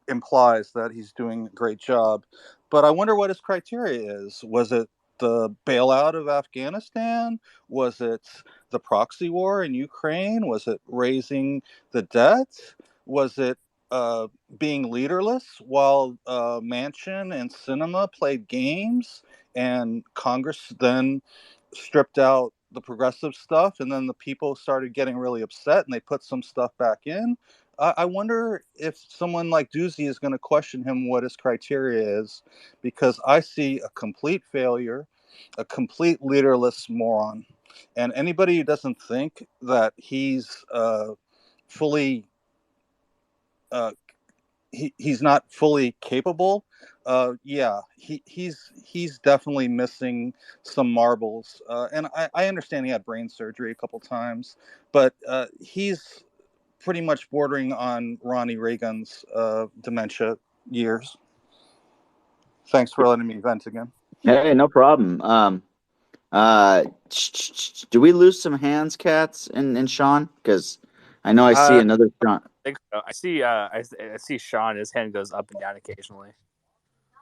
implies that he's doing a great job. But I wonder what his criteria is. Was it the bailout of Afghanistan? Was it the proxy war in Ukraine? Was it raising the debt? Was it being leaderless while Manchin and Sinema played games and Congress then stripped out the progressive stuff and then the people started getting really upset and they put some stuff back in? I wonder if someone like Doozy is going to question him what his criteria is, because I see a complete failure, a complete leaderless moron. And anybody who doesn't think that he's fully, he's not fully capable, he's definitely missing some marbles. And I understand he had brain surgery a couple times, but he's pretty much bordering on Ronnie Reagan's dementia years. Thanks for letting me vent again. Hey, no problem. Do we lose some hands, Cats, and Sean? Because I know I see another Sean. I think so. I see Sean. His hand goes up and down occasionally.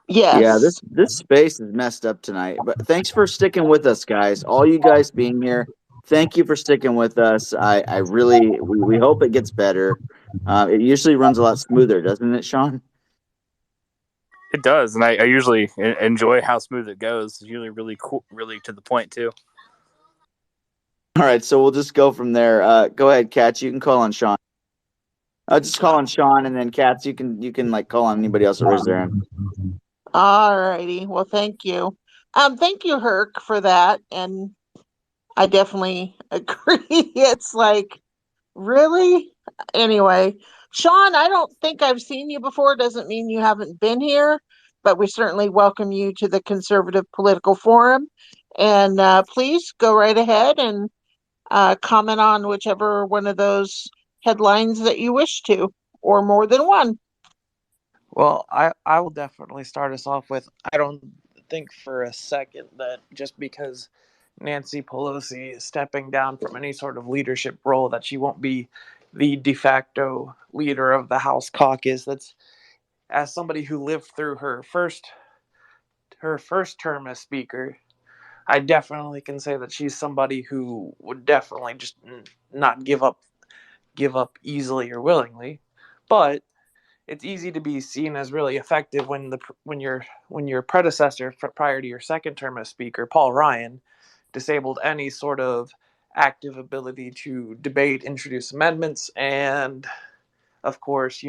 Yes. Yeah, this space is messed up tonight. But thanks for sticking with us, guys. All you guys being here, thank you for sticking with us. I really we hope it gets better. It usually runs a lot smoother, doesn't it, Sean? It does, and I usually enjoy how smooth it goes. It's usually really cool, really to the point too. All right, so we'll just go from there. Go ahead, Cats. You can call on Sean. Just call on Sean, and then Cats, you can like call on anybody else that raised their hand. All righty. Well, thank you. Thank you, Herc, for that. And I definitely agree. It's like, really? Anyway, Sean, I don't think I've seen you before. Doesn't mean you haven't been here, but we certainly welcome you to the Conservative Political Forum. And please go right ahead and comment on whichever one of those headlines that you wish to. or more than one. Well, I will definitely start us off with, I don't think for a second that just because Nancy Pelosi is stepping down from any sort of leadership role that she won't be the de facto leader of the House caucus. That's, as somebody who lived through her first term as speaker, I definitely can say that she's somebody who would definitely just not give up easily or willingly. But it's easy to be seen as really effective when your predecessor prior to your second term as speaker, Paul Ryan, disabled any sort of active ability to debate, introduce amendments, and of course,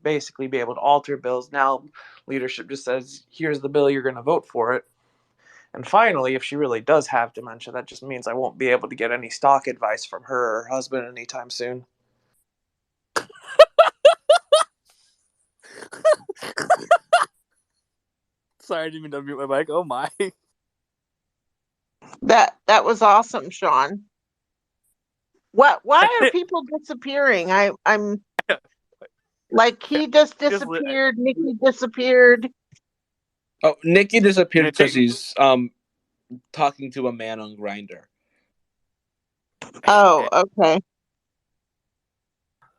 basically be able to alter bills. Now leadership just says, here's the bill, you're going to vote for it. And finally, if she really does have dementia, that just means I won't be able to get any stock advice from her or her husband anytime soon. Sorry, I didn't mean to mute my mic. Oh my. That was awesome, Sean. Why are people disappearing? I'm like, he just disappeared, Nikki disappeared. Oh, Nikki disappeared because he's talking to a man on Grindr. Oh, okay.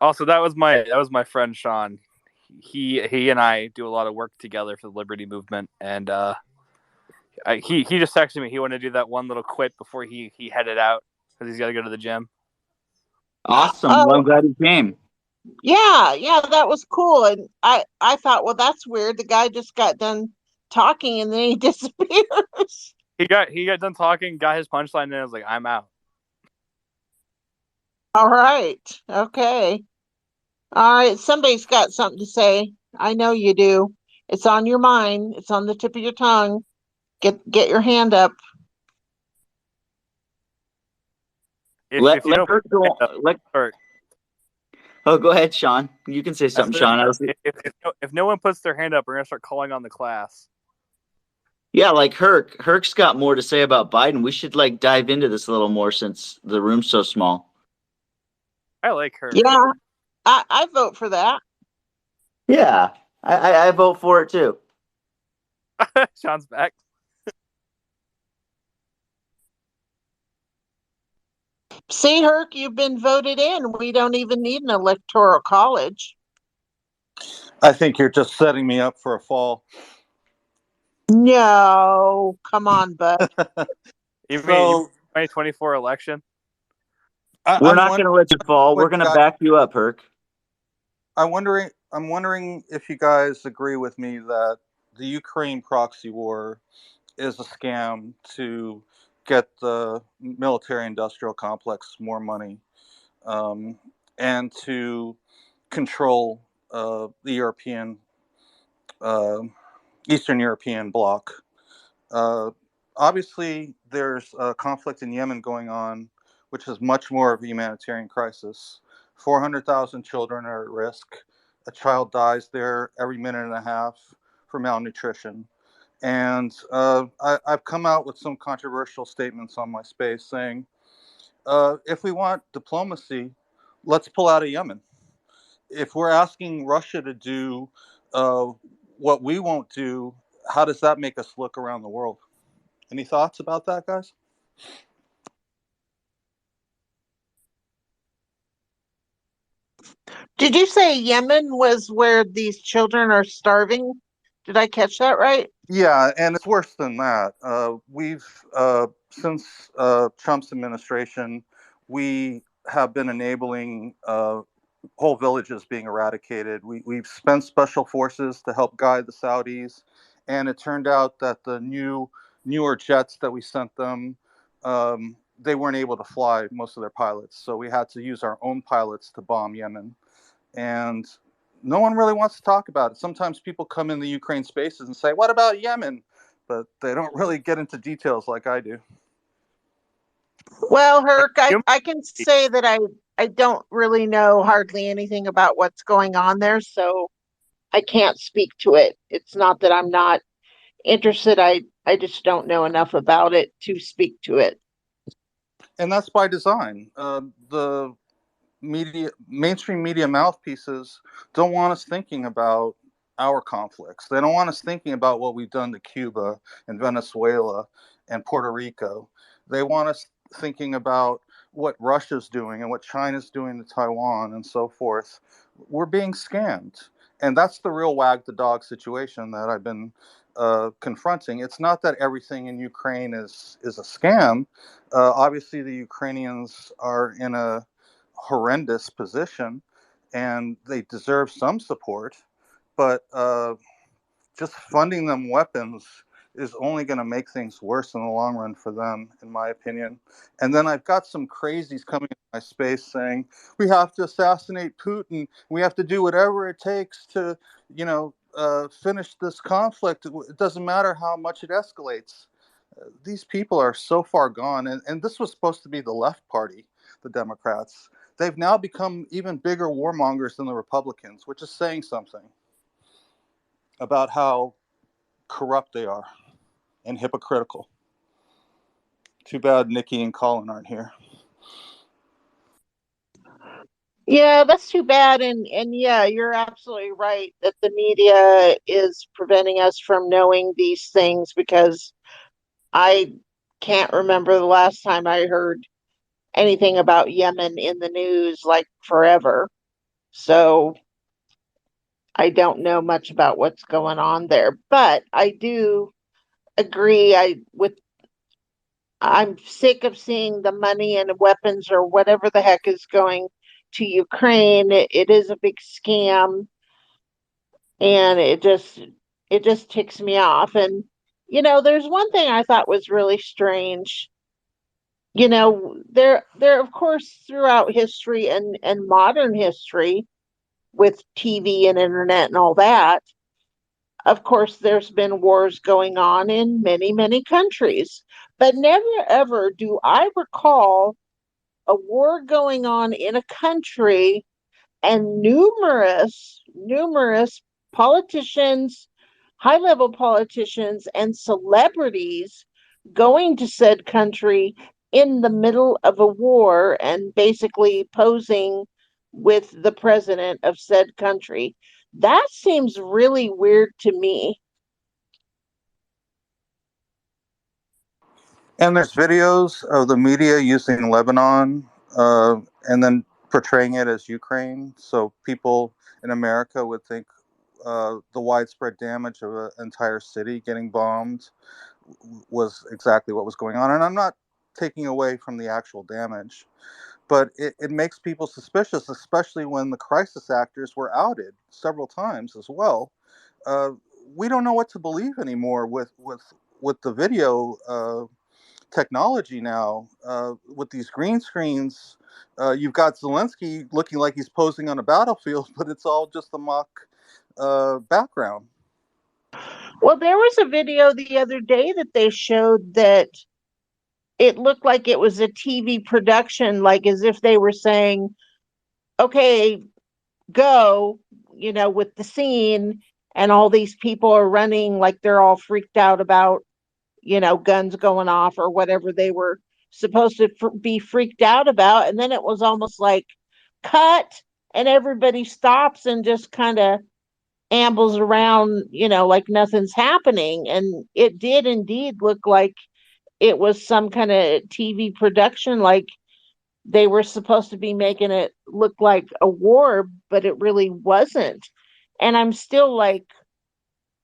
Also, that was my friend Sean. He and I do a lot of work together for the Liberty Movement, and he just texted me. He wanted to do that one little quit before he headed out because he's got to go to the gym. Awesome. Well, I'm glad he came. Yeah, that was cool. And I thought, well, that's weird. The guy just got done talking and then he disappears. He got done talking, got his punchline, and I was like, I'm out. All right. Okay. All right. Somebody's got something to say. I know you do. It's on your mind. It's on the tip of your tongue. Get your hand up. Let her go. Oh, go ahead, Sean. You can say something, Sean. If no one puts their hand up, we're gonna start calling on the class. Yeah, like Herc. Herc's got more to say about Biden. We should dive into this a little more since the room's so small. I like Herc. Yeah, I vote for that. Yeah, I vote for it too. Sean's back. See, Herc, you've been voted in. We don't even need an electoral college. I think you're just setting me up for a fall. No, come on, bud. You mean 2024 election? We're not going to let you fall. We're going to back you up, Herc. I'm wondering if you guys agree with me that the Ukraine proxy war is a scam to get the military-industrial complex more money, and to control the European, Eastern European bloc. Obviously, there's a conflict in Yemen going on, which is much more of a humanitarian crisis. 400,000 children are at risk. A child dies there every minute and a half for malnutrition. And I've come out with some controversial statements on my space saying, if we want diplomacy, let's pull out of Yemen. If we're asking Russia to do what we won't do, how does that make us look around the world? Any thoughts about that, guys? Did you say Yemen was where these children are starving? Did I catch that right? Yeah, and it's worse than that. We've since Trump's administration, we have been enabling whole villages being eradicated. We've spent special forces to help guide the Saudis, and it turned out that the newer jets that we sent them, they weren't able to fly, most of their pilots. So we had to use our own pilots to bomb Yemen. And no one really wants to talk about it. Sometimes people come in the Ukraine spaces and say, what about Yemen? But they don't really get into details like I do. Well, Herc, I can say that I don't really know hardly anything about what's going on there, so I can't speak to it. It's not that I'm not interested. I just don't know enough about it to speak to it. And that's by design. The mainstream media mouthpieces don't want us thinking about our conflicts. They don't want us thinking about what we've done to Cuba and Venezuela and Puerto Rico. They want us thinking about what Russia's doing and what China's doing to Taiwan and so forth. We're being scammed. And that's the real wag the dog situation that I've been confronting. It's not that everything in Ukraine is a scam. Obviously, the Ukrainians are in a horrendous position and they deserve some support, but just funding them weapons is only going to make things worse in the long run for them, in my opinion. And then I've got some crazies coming in my space saying we have to assassinate Putin. We have to do whatever it takes to, finish this conflict. It doesn't matter how much it escalates. These people are so far gone. And this was supposed to be the left party, the Democrats. They've now become even bigger warmongers than the Republicans, which is saying something about how corrupt they are and hypocritical. Too bad Nikki and Colin aren't here. Yeah, that's too bad. And yeah, you're absolutely right that the media is preventing us from knowing these things because I can't remember the last time I heard anything about Yemen in the news like forever. So I don't know much about what's going on there, but I do agree. I'm sick of seeing the money and weapons or whatever the heck is going to Ukraine. It is a big scam, and it just ticks me off. And there's one thing I thought was really strange. There of course throughout history and modern history with TV and internet and all that, of course there's been wars going on in many, many countries. But never ever do I recall a war going on in a country and numerous politicians, high level politicians, and celebrities going to said country in the middle of a war and basically posing with the president of said country. That seems really weird to me. And there's videos of the media using Lebanon and then portraying it as Ukraine. So people in America would think the widespread damage of an entire city getting bombed was exactly what was going on. And I'm not taking away from the actual damage, but it makes people suspicious, especially when the crisis actors were outed several times as well. Uh, we don't know what to believe anymore with the video technology now. With these green screens, you've got Zelensky looking like he's posing on a battlefield, but it's all just a mock background. Well, there was a video the other day that they showed that it looked like it was a TV production, like as if they were saying, okay, go, with the scene, and all these people are running like they're all freaked out about, guns going off or whatever they were supposed to be freaked out about. And then it was almost like cut, and everybody stops and just kind of ambles around, like nothing's happening. And it did indeed look like it was some kind of TV production, like they were supposed to be making it look like a war, but it really wasn't. And I'm still like,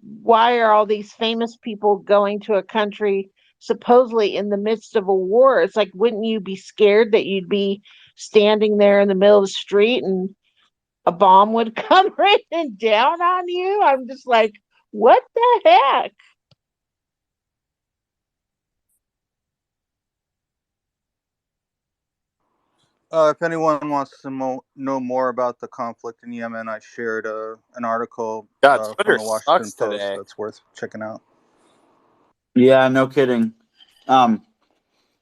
why are all these famous people going to a country supposedly in the midst of a war? It's like, wouldn't you be scared that you'd be standing there in the middle of the street and a bomb would come raining down on you? I'm just like, what the heck? If anyone wants to know more about the conflict in Yemen, I shared an article God, from Twitter the Washington sucks Post today. that's worth checking out. Yeah, no kidding.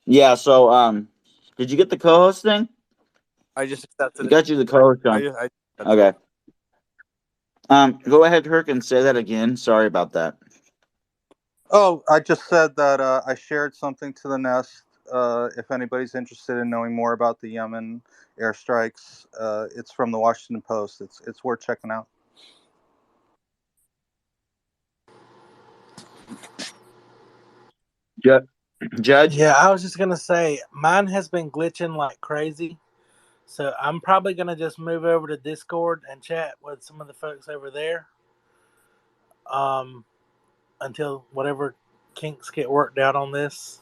Yeah. So, did you get the co-host thing? I just accepted You it. got you the co-host, John. I Okay. Go ahead, Herc, and say that again. Sorry about that. Oh, I just said that I shared something to the Nest if anybody's interested in knowing more about the Yemen airstrikes. It's from the Washington Post. It's worth checking out. Judge? Yeah, I was just going to say, mine has been glitching like crazy. So I'm probably going to just move over to Discord and chat with some of the folks over there until whatever kinks get worked out on this.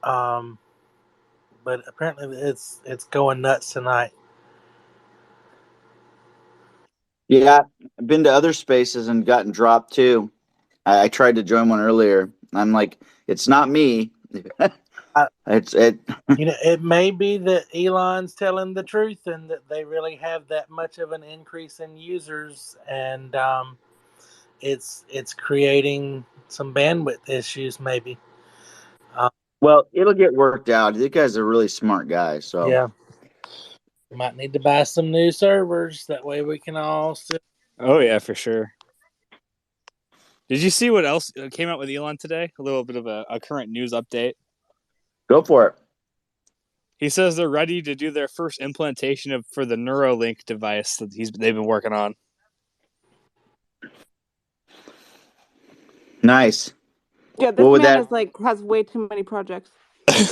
But apparently it's going nuts tonight. Yeah, I've been to other spaces and gotten dropped too. I tried to join one earlier. I'm like, it's not me. It's it. It may be that Elon's telling the truth and that they really have that much of an increase in users, and it's creating some bandwidth issues, maybe. Well, it'll get worked out. This guy's a really smart guy. So yeah, might need to buy some new servers. That way we can all sit. Oh yeah, for sure. Did you see what else came out with Elon today? A little bit of a current news update. Go for it. He says they're ready to do their first implantation for the Neuralink device that they've been working on. Nice. Yeah, this man has way too many projects.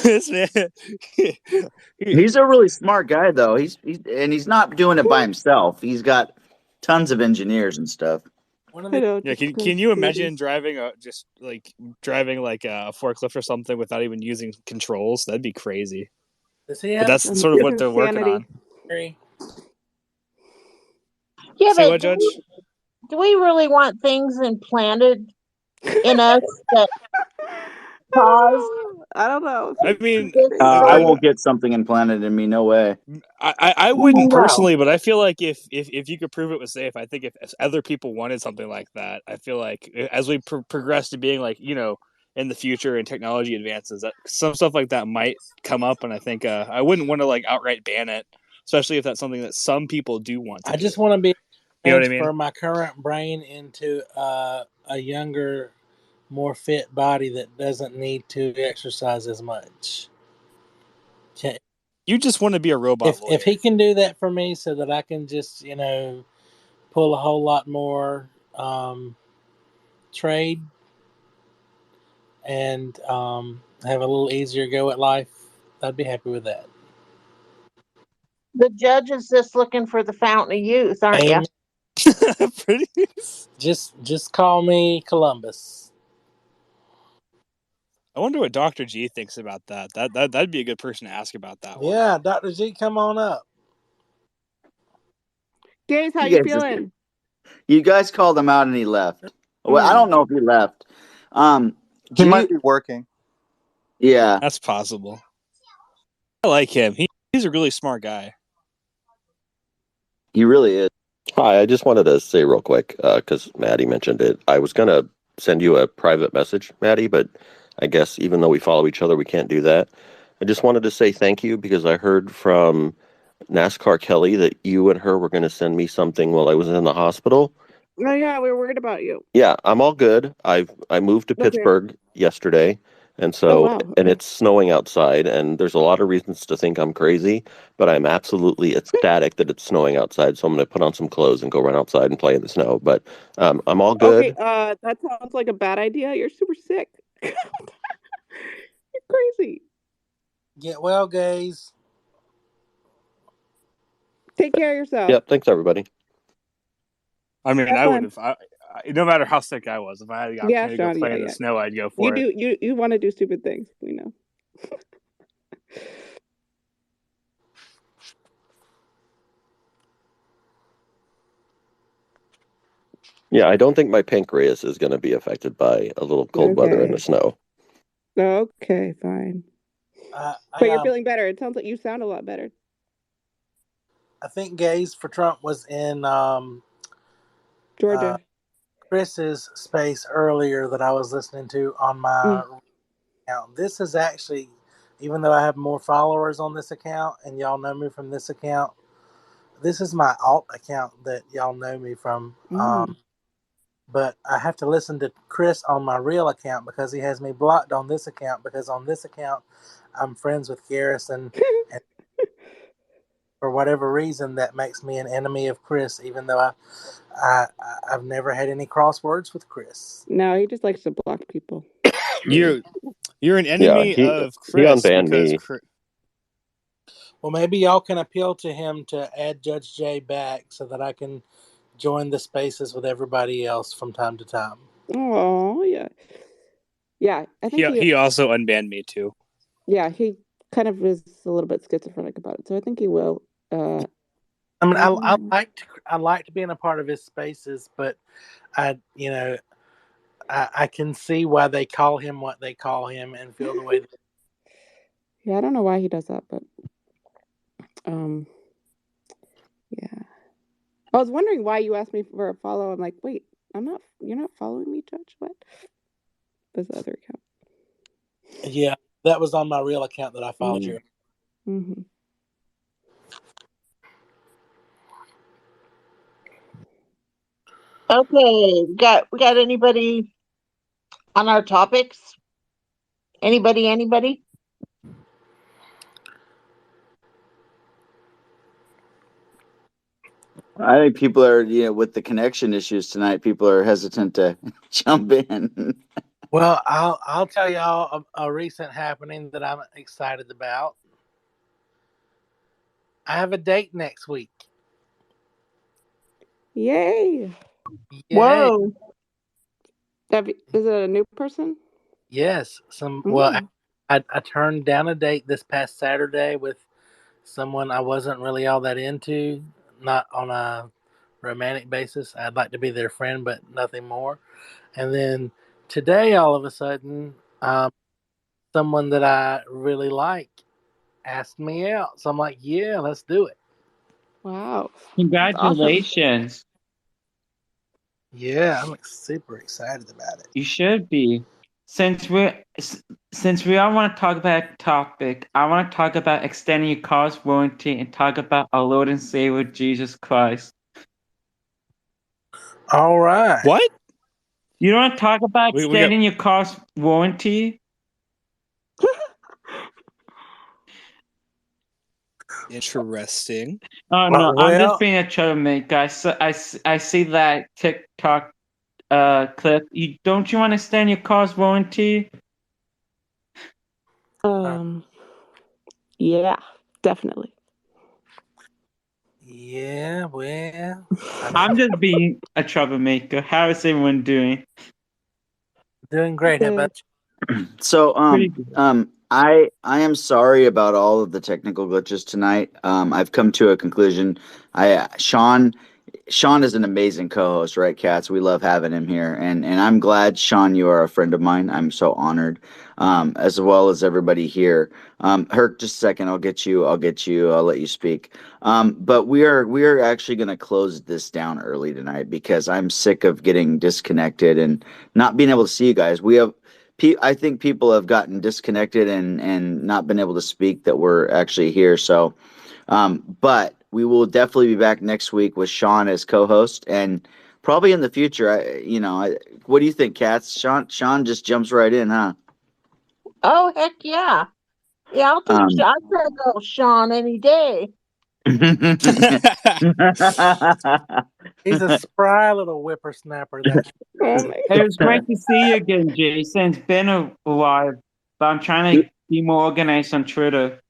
This man, he's a really smart guy, though. He's not doing it by himself. He's got tons of engineers and stuff. Yeah, can you imagine driving a forklift or something without even using controls? That'd be crazy. Does he but that's sort of what they're working on. Yeah, Say but what, Judge? do we really want things implanted in us that cause? I don't know. I mean, I won't get something implanted in me. No way. I wouldn't personally, but I feel like if you could prove it was safe, I think if other people wanted something like that, I feel like as we progress to being like, in the future and technology advances, that some stuff like that might come up, and I think I wouldn't want to like outright ban it, especially if that's something that some people do want to I just want to be you know what I mean? transfer my current brain into a younger, more fit body that doesn't need to exercise as much. You just want to be a robot lawyer. If he can do that for me so that I can just, pull a whole lot more trade and have a little easier go at life, I'd be happy with that. The judge is just looking for the fountain of youth, aren't you? Pretty. Just call me Columbus. I wonder what Dr. G thinks about that. That'd be a good person to ask about that one. Yeah, Dr. G, come on up. Gaze, how you feeling? You guys called him out and he left. Well, I don't know if he left. He might be working. Yeah, that's possible. I like him. He's a really smart guy. He really is. Hi, I just wanted to say real quick, because Maddie mentioned it. I was going to send you a private message, Maddie, but I guess even though we follow each other, we can't do that. I just wanted to say thank you because I heard from NASCAR Kelly that you and her were going to send me something while I was in the hospital. Oh yeah, we were worried about you. Yeah, I'm all good. I moved to Pittsburgh yesterday, and so and it's snowing outside, and there's a lot of reasons to think I'm crazy, but I'm absolutely ecstatic that it's snowing outside. So I'm going to put on some clothes and go run outside and play in the snow. But I'm all good. Okay, that sounds like a bad idea. You're super sick. You're crazy. Get well, guys. Take care of yourself. Yep. Thanks, everybody. I mean, I would have. No matter how sick I was, if I had the opportunity to go play in the snow, I'd go for it. You want to do stupid things. We know. Yeah, I don't think my pancreas is going to be affected by a little cold weather in the snow. Okay, fine. But you're feeling better. It sounds like you sound a lot better. I think Gaze for Trump was in Georgia. Chris's space earlier that I was listening to on my account. This is actually, even though I have more followers on this account and y'all know me from this account, this is my alt account that y'all know me from. but I have to listen to Chris on my real account because he has me blocked on this account, because on this account I'm friends with Garrison, and for whatever reason that makes me an enemy of Chris, even though I've never had any crosswords with Chris. No, he just likes to block people. You're an Yeah, enemy he of he Chris unbanned because me. Well, maybe y'all can appeal to him to add Judge Jay back so that I can join the spaces with everybody else from time to time. Oh, yeah. Yeah, I think he also unbanned me too. Yeah, he kind of is a little bit schizophrenic about it, so I think he will. I mean, I liked being a part of his spaces, but I can see why they call him what they call him and feel the way. Yeah, I don't know why he does that, but yeah. I was wondering why you asked me for a follow. I'm like, wait, you're not following me, Judge? What? This other account. Yeah, that was on my real account that I followed you. Mm-hmm. Okay, we got anybody on our topics? Anybody? I think people are, with the connection issues tonight, people are hesitant to jump in. Well, I'll tell y'all a recent happening that I'm excited about. I have a date next week. Yay! Whoa! Is it a new person? Yes. Well, I turned down a date this past Saturday with someone I wasn't really all that into, not on a romantic basis. I'd like to be their friend, but nothing more. And then today, all of a sudden, someone that I really like asked me out. So I'm like, yeah, let's do it. Wow. Congratulations. Yeah, I'm super excited about it. You should be. Since we all want to talk about topic, I want to talk about extending your car's warranty and talk about our Lord and Savior Jesus Christ. All right. What? You want to talk about extending your car's warranty? Interesting. Oh no, I'm just being a troublemaker. I see that TikTok clip. Don't you want to extend your car's warranty? Yeah, definitely. Yeah, well, I'm just being a troublemaker. How is everyone doing? Doing great. How about you? So, I am sorry about all of the technical glitches tonight. I've come to a conclusion. Sean is an amazing co-host, right, Katz? We love having him here, and I'm glad, Sean, you are a friend of mine. I'm so honored, as well as everybody here. Herc, just a second, I'll get you. I'll let you speak. But we are actually going to close this down early tonight because I'm sick of getting disconnected and not being able to see you guys. I think people have gotten disconnected and not been able to speak that we're actually here. So, but we will definitely be back next week with Sean as co-host, and probably in the future. What do you think, Katz? Sean just jumps right in, huh? Oh heck yeah! Yeah, I'll try to go Sean any day. He's a spry little whippersnapper. That's It was great to see you again, Jason. It's been a while, but I'm trying to be more organized on Twitter.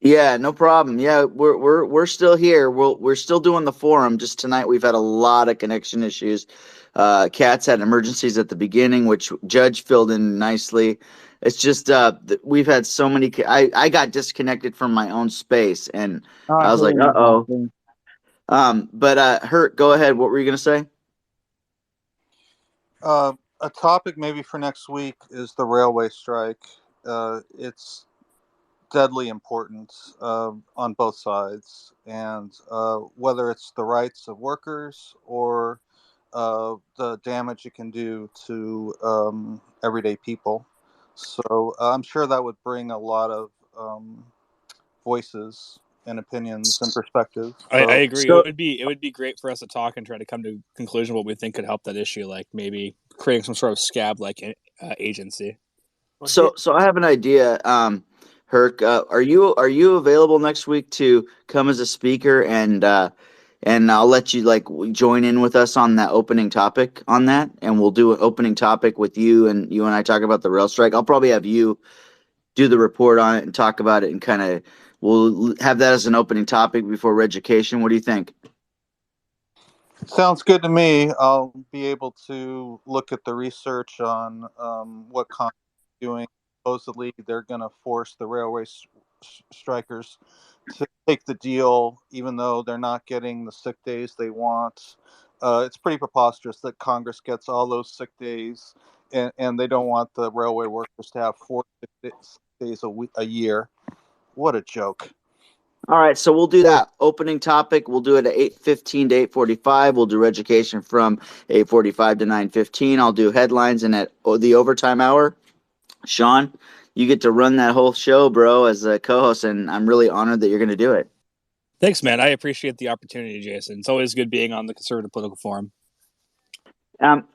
Yeah, no problem. Yeah, we're still here. We're still doing the forum. Just tonight we've had a lot of connection issues. Cats had emergencies at the beginning, which Judge filled in nicely. It's just we've had so many. I got disconnected from my own space, and I was like, uh-oh. But Hurt, go ahead. What were you gonna say? A topic maybe for next week is the railway strike. It's deadly important on both sides, and whether it's the rights of workers or the damage it can do to everyday people. So I'm sure that would bring a lot of voices and opinions and perspectives. I So, agree. It would be great for us to talk and try to come to a conclusion what we think could help that issue, like maybe creating some sort of scab like agency. So I have an idea. Herc, are you available next week to come as a speaker and I'll let you like join in with us on that opening topic on that, and we'll do an opening topic with you and I talk about the rail strike. I'll probably have you do the report on it and talk about it, and kind of we'll have that as an opening topic before Reducation. What do you think? sounds good to me. I'll be able to look at the research on what Congress is doing. Supposedly, they're going to force the railway strikers to take the deal, even though they're not getting the sick days they want. It's pretty preposterous that Congress gets all those sick days, and they don't want the railway workers to have 4 sick days a year. What a joke. All right, so we'll do that opening topic. We'll do it at 8:15 to 8:45. We'll do Education from 8:45 to 9:15. I'll do headlines, and at the overtime hour, Sean, you get to run that whole show, bro, as a co-host, and I'm really honored that you're going to do it. Thanks, man. I appreciate the opportunity, Jason. It's always good being on the Conservative Political Forum.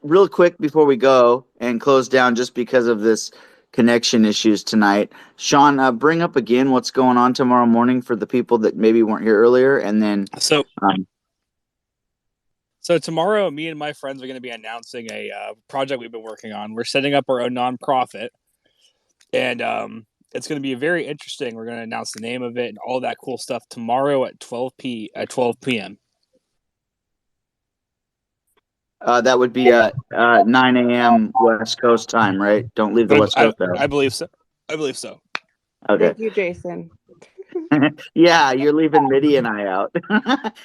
Real quick before we go and close down, just because of this connection issues tonight, Sean, bring up again what's going on tomorrow morning for the people that maybe weren't here earlier, and then so tomorrow, me and my friends are going to be announcing a project we've been working on. We're setting up our own nonprofit, and it's going to be very interesting. We're going to announce the name of it and all that cool stuff tomorrow at 12 p.m. That would be 9 a.m. West Coast time, right? Don't leave the West Coast out. I believe so. I believe so. Okay. Thank you, Jason. Yeah, you're leaving Mitty and I out,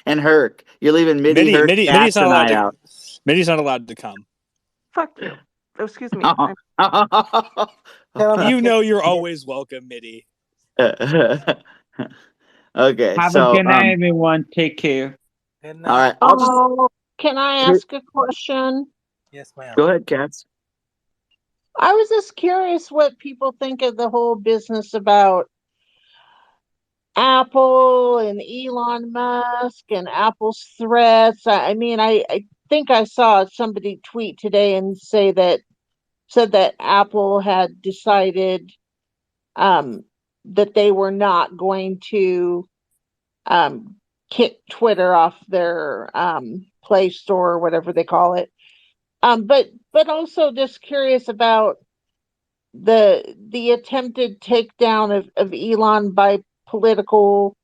and Herc. You're leaving Mitty, Herc, Mitty's not and allowed I out. Mitty's not allowed to come. Fuck you. Oh, excuse me. You know you're always welcome, Mitty. Okay. Have a good night, everyone. Take care. Good night. All right. I'll just. Can I ask a question? Yes, ma'am. Go ahead, Katz. I was just curious what people think of the whole business about Apple and Elon Musk and Apple's threats. I mean, I think I saw somebody tweet today and said that Apple had decided that they were not going to kick Twitter off their Play Store or whatever they call it. But also just curious about the attempted takedown of Elon by political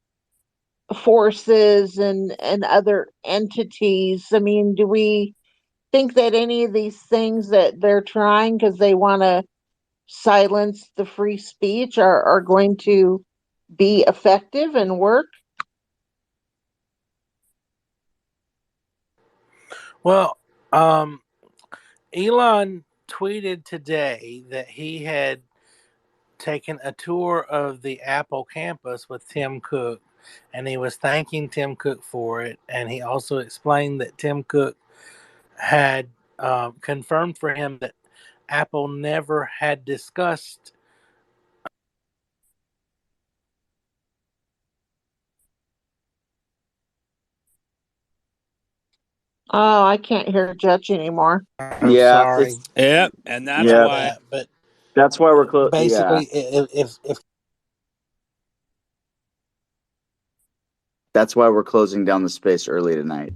forces and other entities. I mean, do we think that any of these things that they're trying because they want to silence the free speech are going to be effective and work? Well, Elon tweeted today that he had taken a tour of the Apple campus with Tim Cook, and he was thanking Tim Cook for it. And he also explained that Tim Cook had confirmed for him that Apple never had discussed. Oh, I can't hear Judge anymore. I'm sorry. Yep, and that's why. But that's why we're close. Basically, yeah. if That's why we're closing down the space early tonight.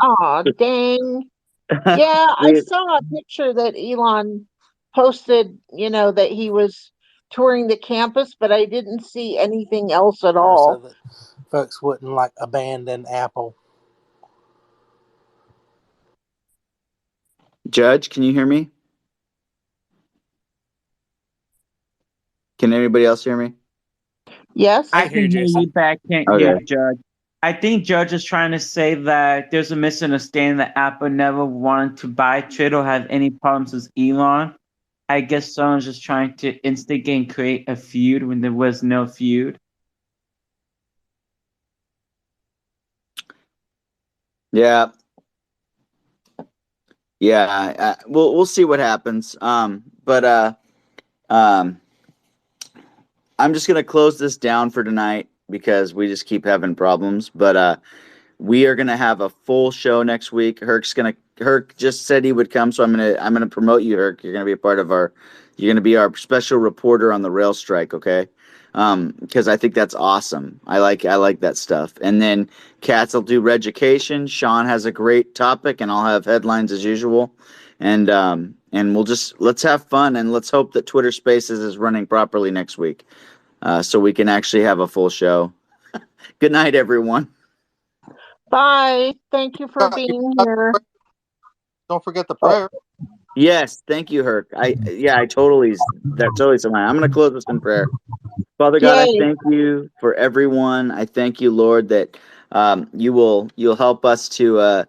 Oh, dang. Yeah, I saw a picture that Elon posted, that he was touring the campus, but I didn't see anything else at all. So that folks wouldn't abandon Apple. Judge, can you hear me? Can anybody else hear me? Yes. I can hear you, but I can't hear Judge. I think Judge is trying to say that there's a misunderstanding that Apple never wanted to buy Twitter or have any problems with Elon. I guess someone's just trying to instigate and create a feud when there was no feud. Yeah. Yeah. We'll see what happens. But I'm just gonna close this down for tonight. because we just keep having problems. But we are gonna have a full show next week. Herc just said he would come, so I'm gonna promote you, Herc. You're gonna be a part of you're gonna be our special reporter on the rail strike, okay? Because I think that's awesome. I like that stuff. And then Katz will do Reducation. Sean has a great topic, and I'll have headlines as usual. And let's have fun, and let's hope that Twitter Spaces is running properly next week, so we can actually have a full show. Good night, everyone. Bye. Thank you for being here. Don't forget the prayer. Yes, thank you, Herc. That totally something. I'm going to close this in prayer. Father God, I thank you for everyone. I thank you, Lord, that you'll help us to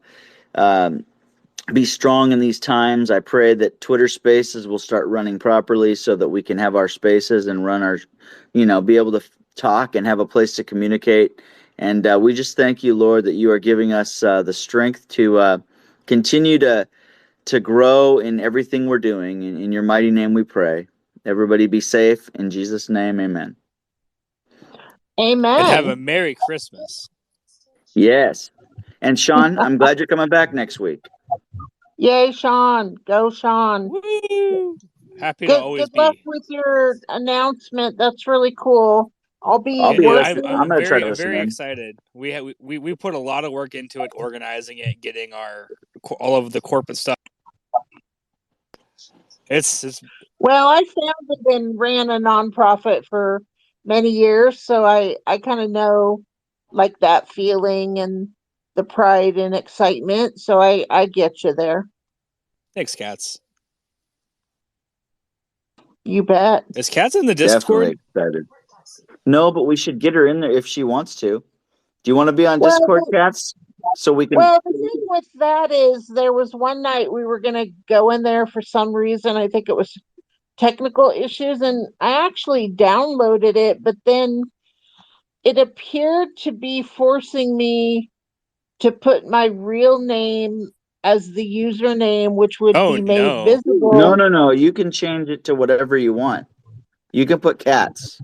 be strong in these times. I pray that Twitter Spaces will start running properly so that we can have our spaces and run our, be able to talk and have a place to communicate. And we just thank you, Lord, that you are giving us the strength to continue to grow in everything we're doing. In your mighty name we pray. Everybody be safe. In Jesus' name, amen. Amen. And have a Merry Christmas. Yes. And Sean, I'm glad you're coming back next week. Yay, Sean. Go, Sean. Woo! Happy to always good luck be. with your announcement. That's really cool. I'll be working. I'm going to try to listen very in. excited. We put a lot of work into it, organizing it, getting all of the corporate stuff. It's Well, I founded and ran a nonprofit for many years, so I kind of know like that feeling and the pride and excitement. So I get you there. Thanks, Katz. You bet. Is Katz in the Discord? Definitely excited. No, but we should get her in there if she wants to. Do you want to be on Well, Discord, Katz? So we can. Well, the thing with that is there was one night we were going to go in there for some reason. I think it was technical issues, and I actually downloaded it, but then it appeared to be forcing me to put my real name as the username, which would be made visible. No. You can change it to whatever you want. You can put Katz.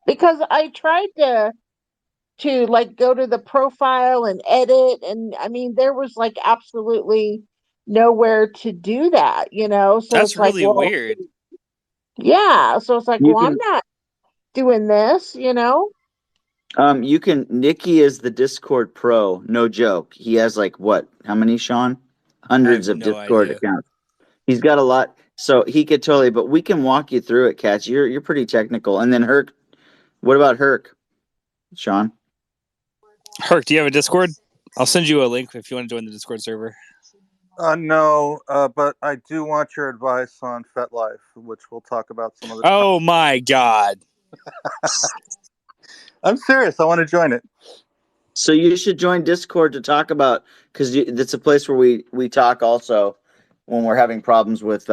Because I tried to like go to the profile and edit, and I mean there was like absolutely nowhere to do that, so That's it's like, really weird. Yeah, so it's like, I'm not doing this. You can. Nikki is the Discord pro. No joke. He has like what? How many, Sean? Hundreds of Discord accounts. He's got a lot, so he could totally. But we can walk you through it, Katz. You're pretty technical. And then Herc. What about Herc, Sean? Herc, do you have a Discord? I'll send you a link if you want to join the Discord server. No, but I do want your advice on FetLife, which we'll talk about some other time. Oh my God. I'm serious. I want to join it. So you should join Discord to talk about, because it's a place where we talk also when we're having problems with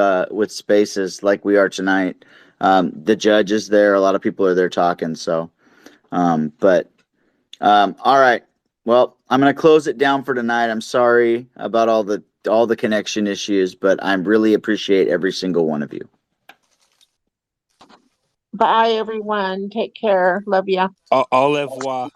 spaces like we are tonight. The judge is there. A lot of people are there talking. So, all right. Well, I'm going to close it down for tonight. I'm sorry about all the connection issues, but I really appreciate every single one of you. Bye, everyone. Take care. Love ya. Au revoir.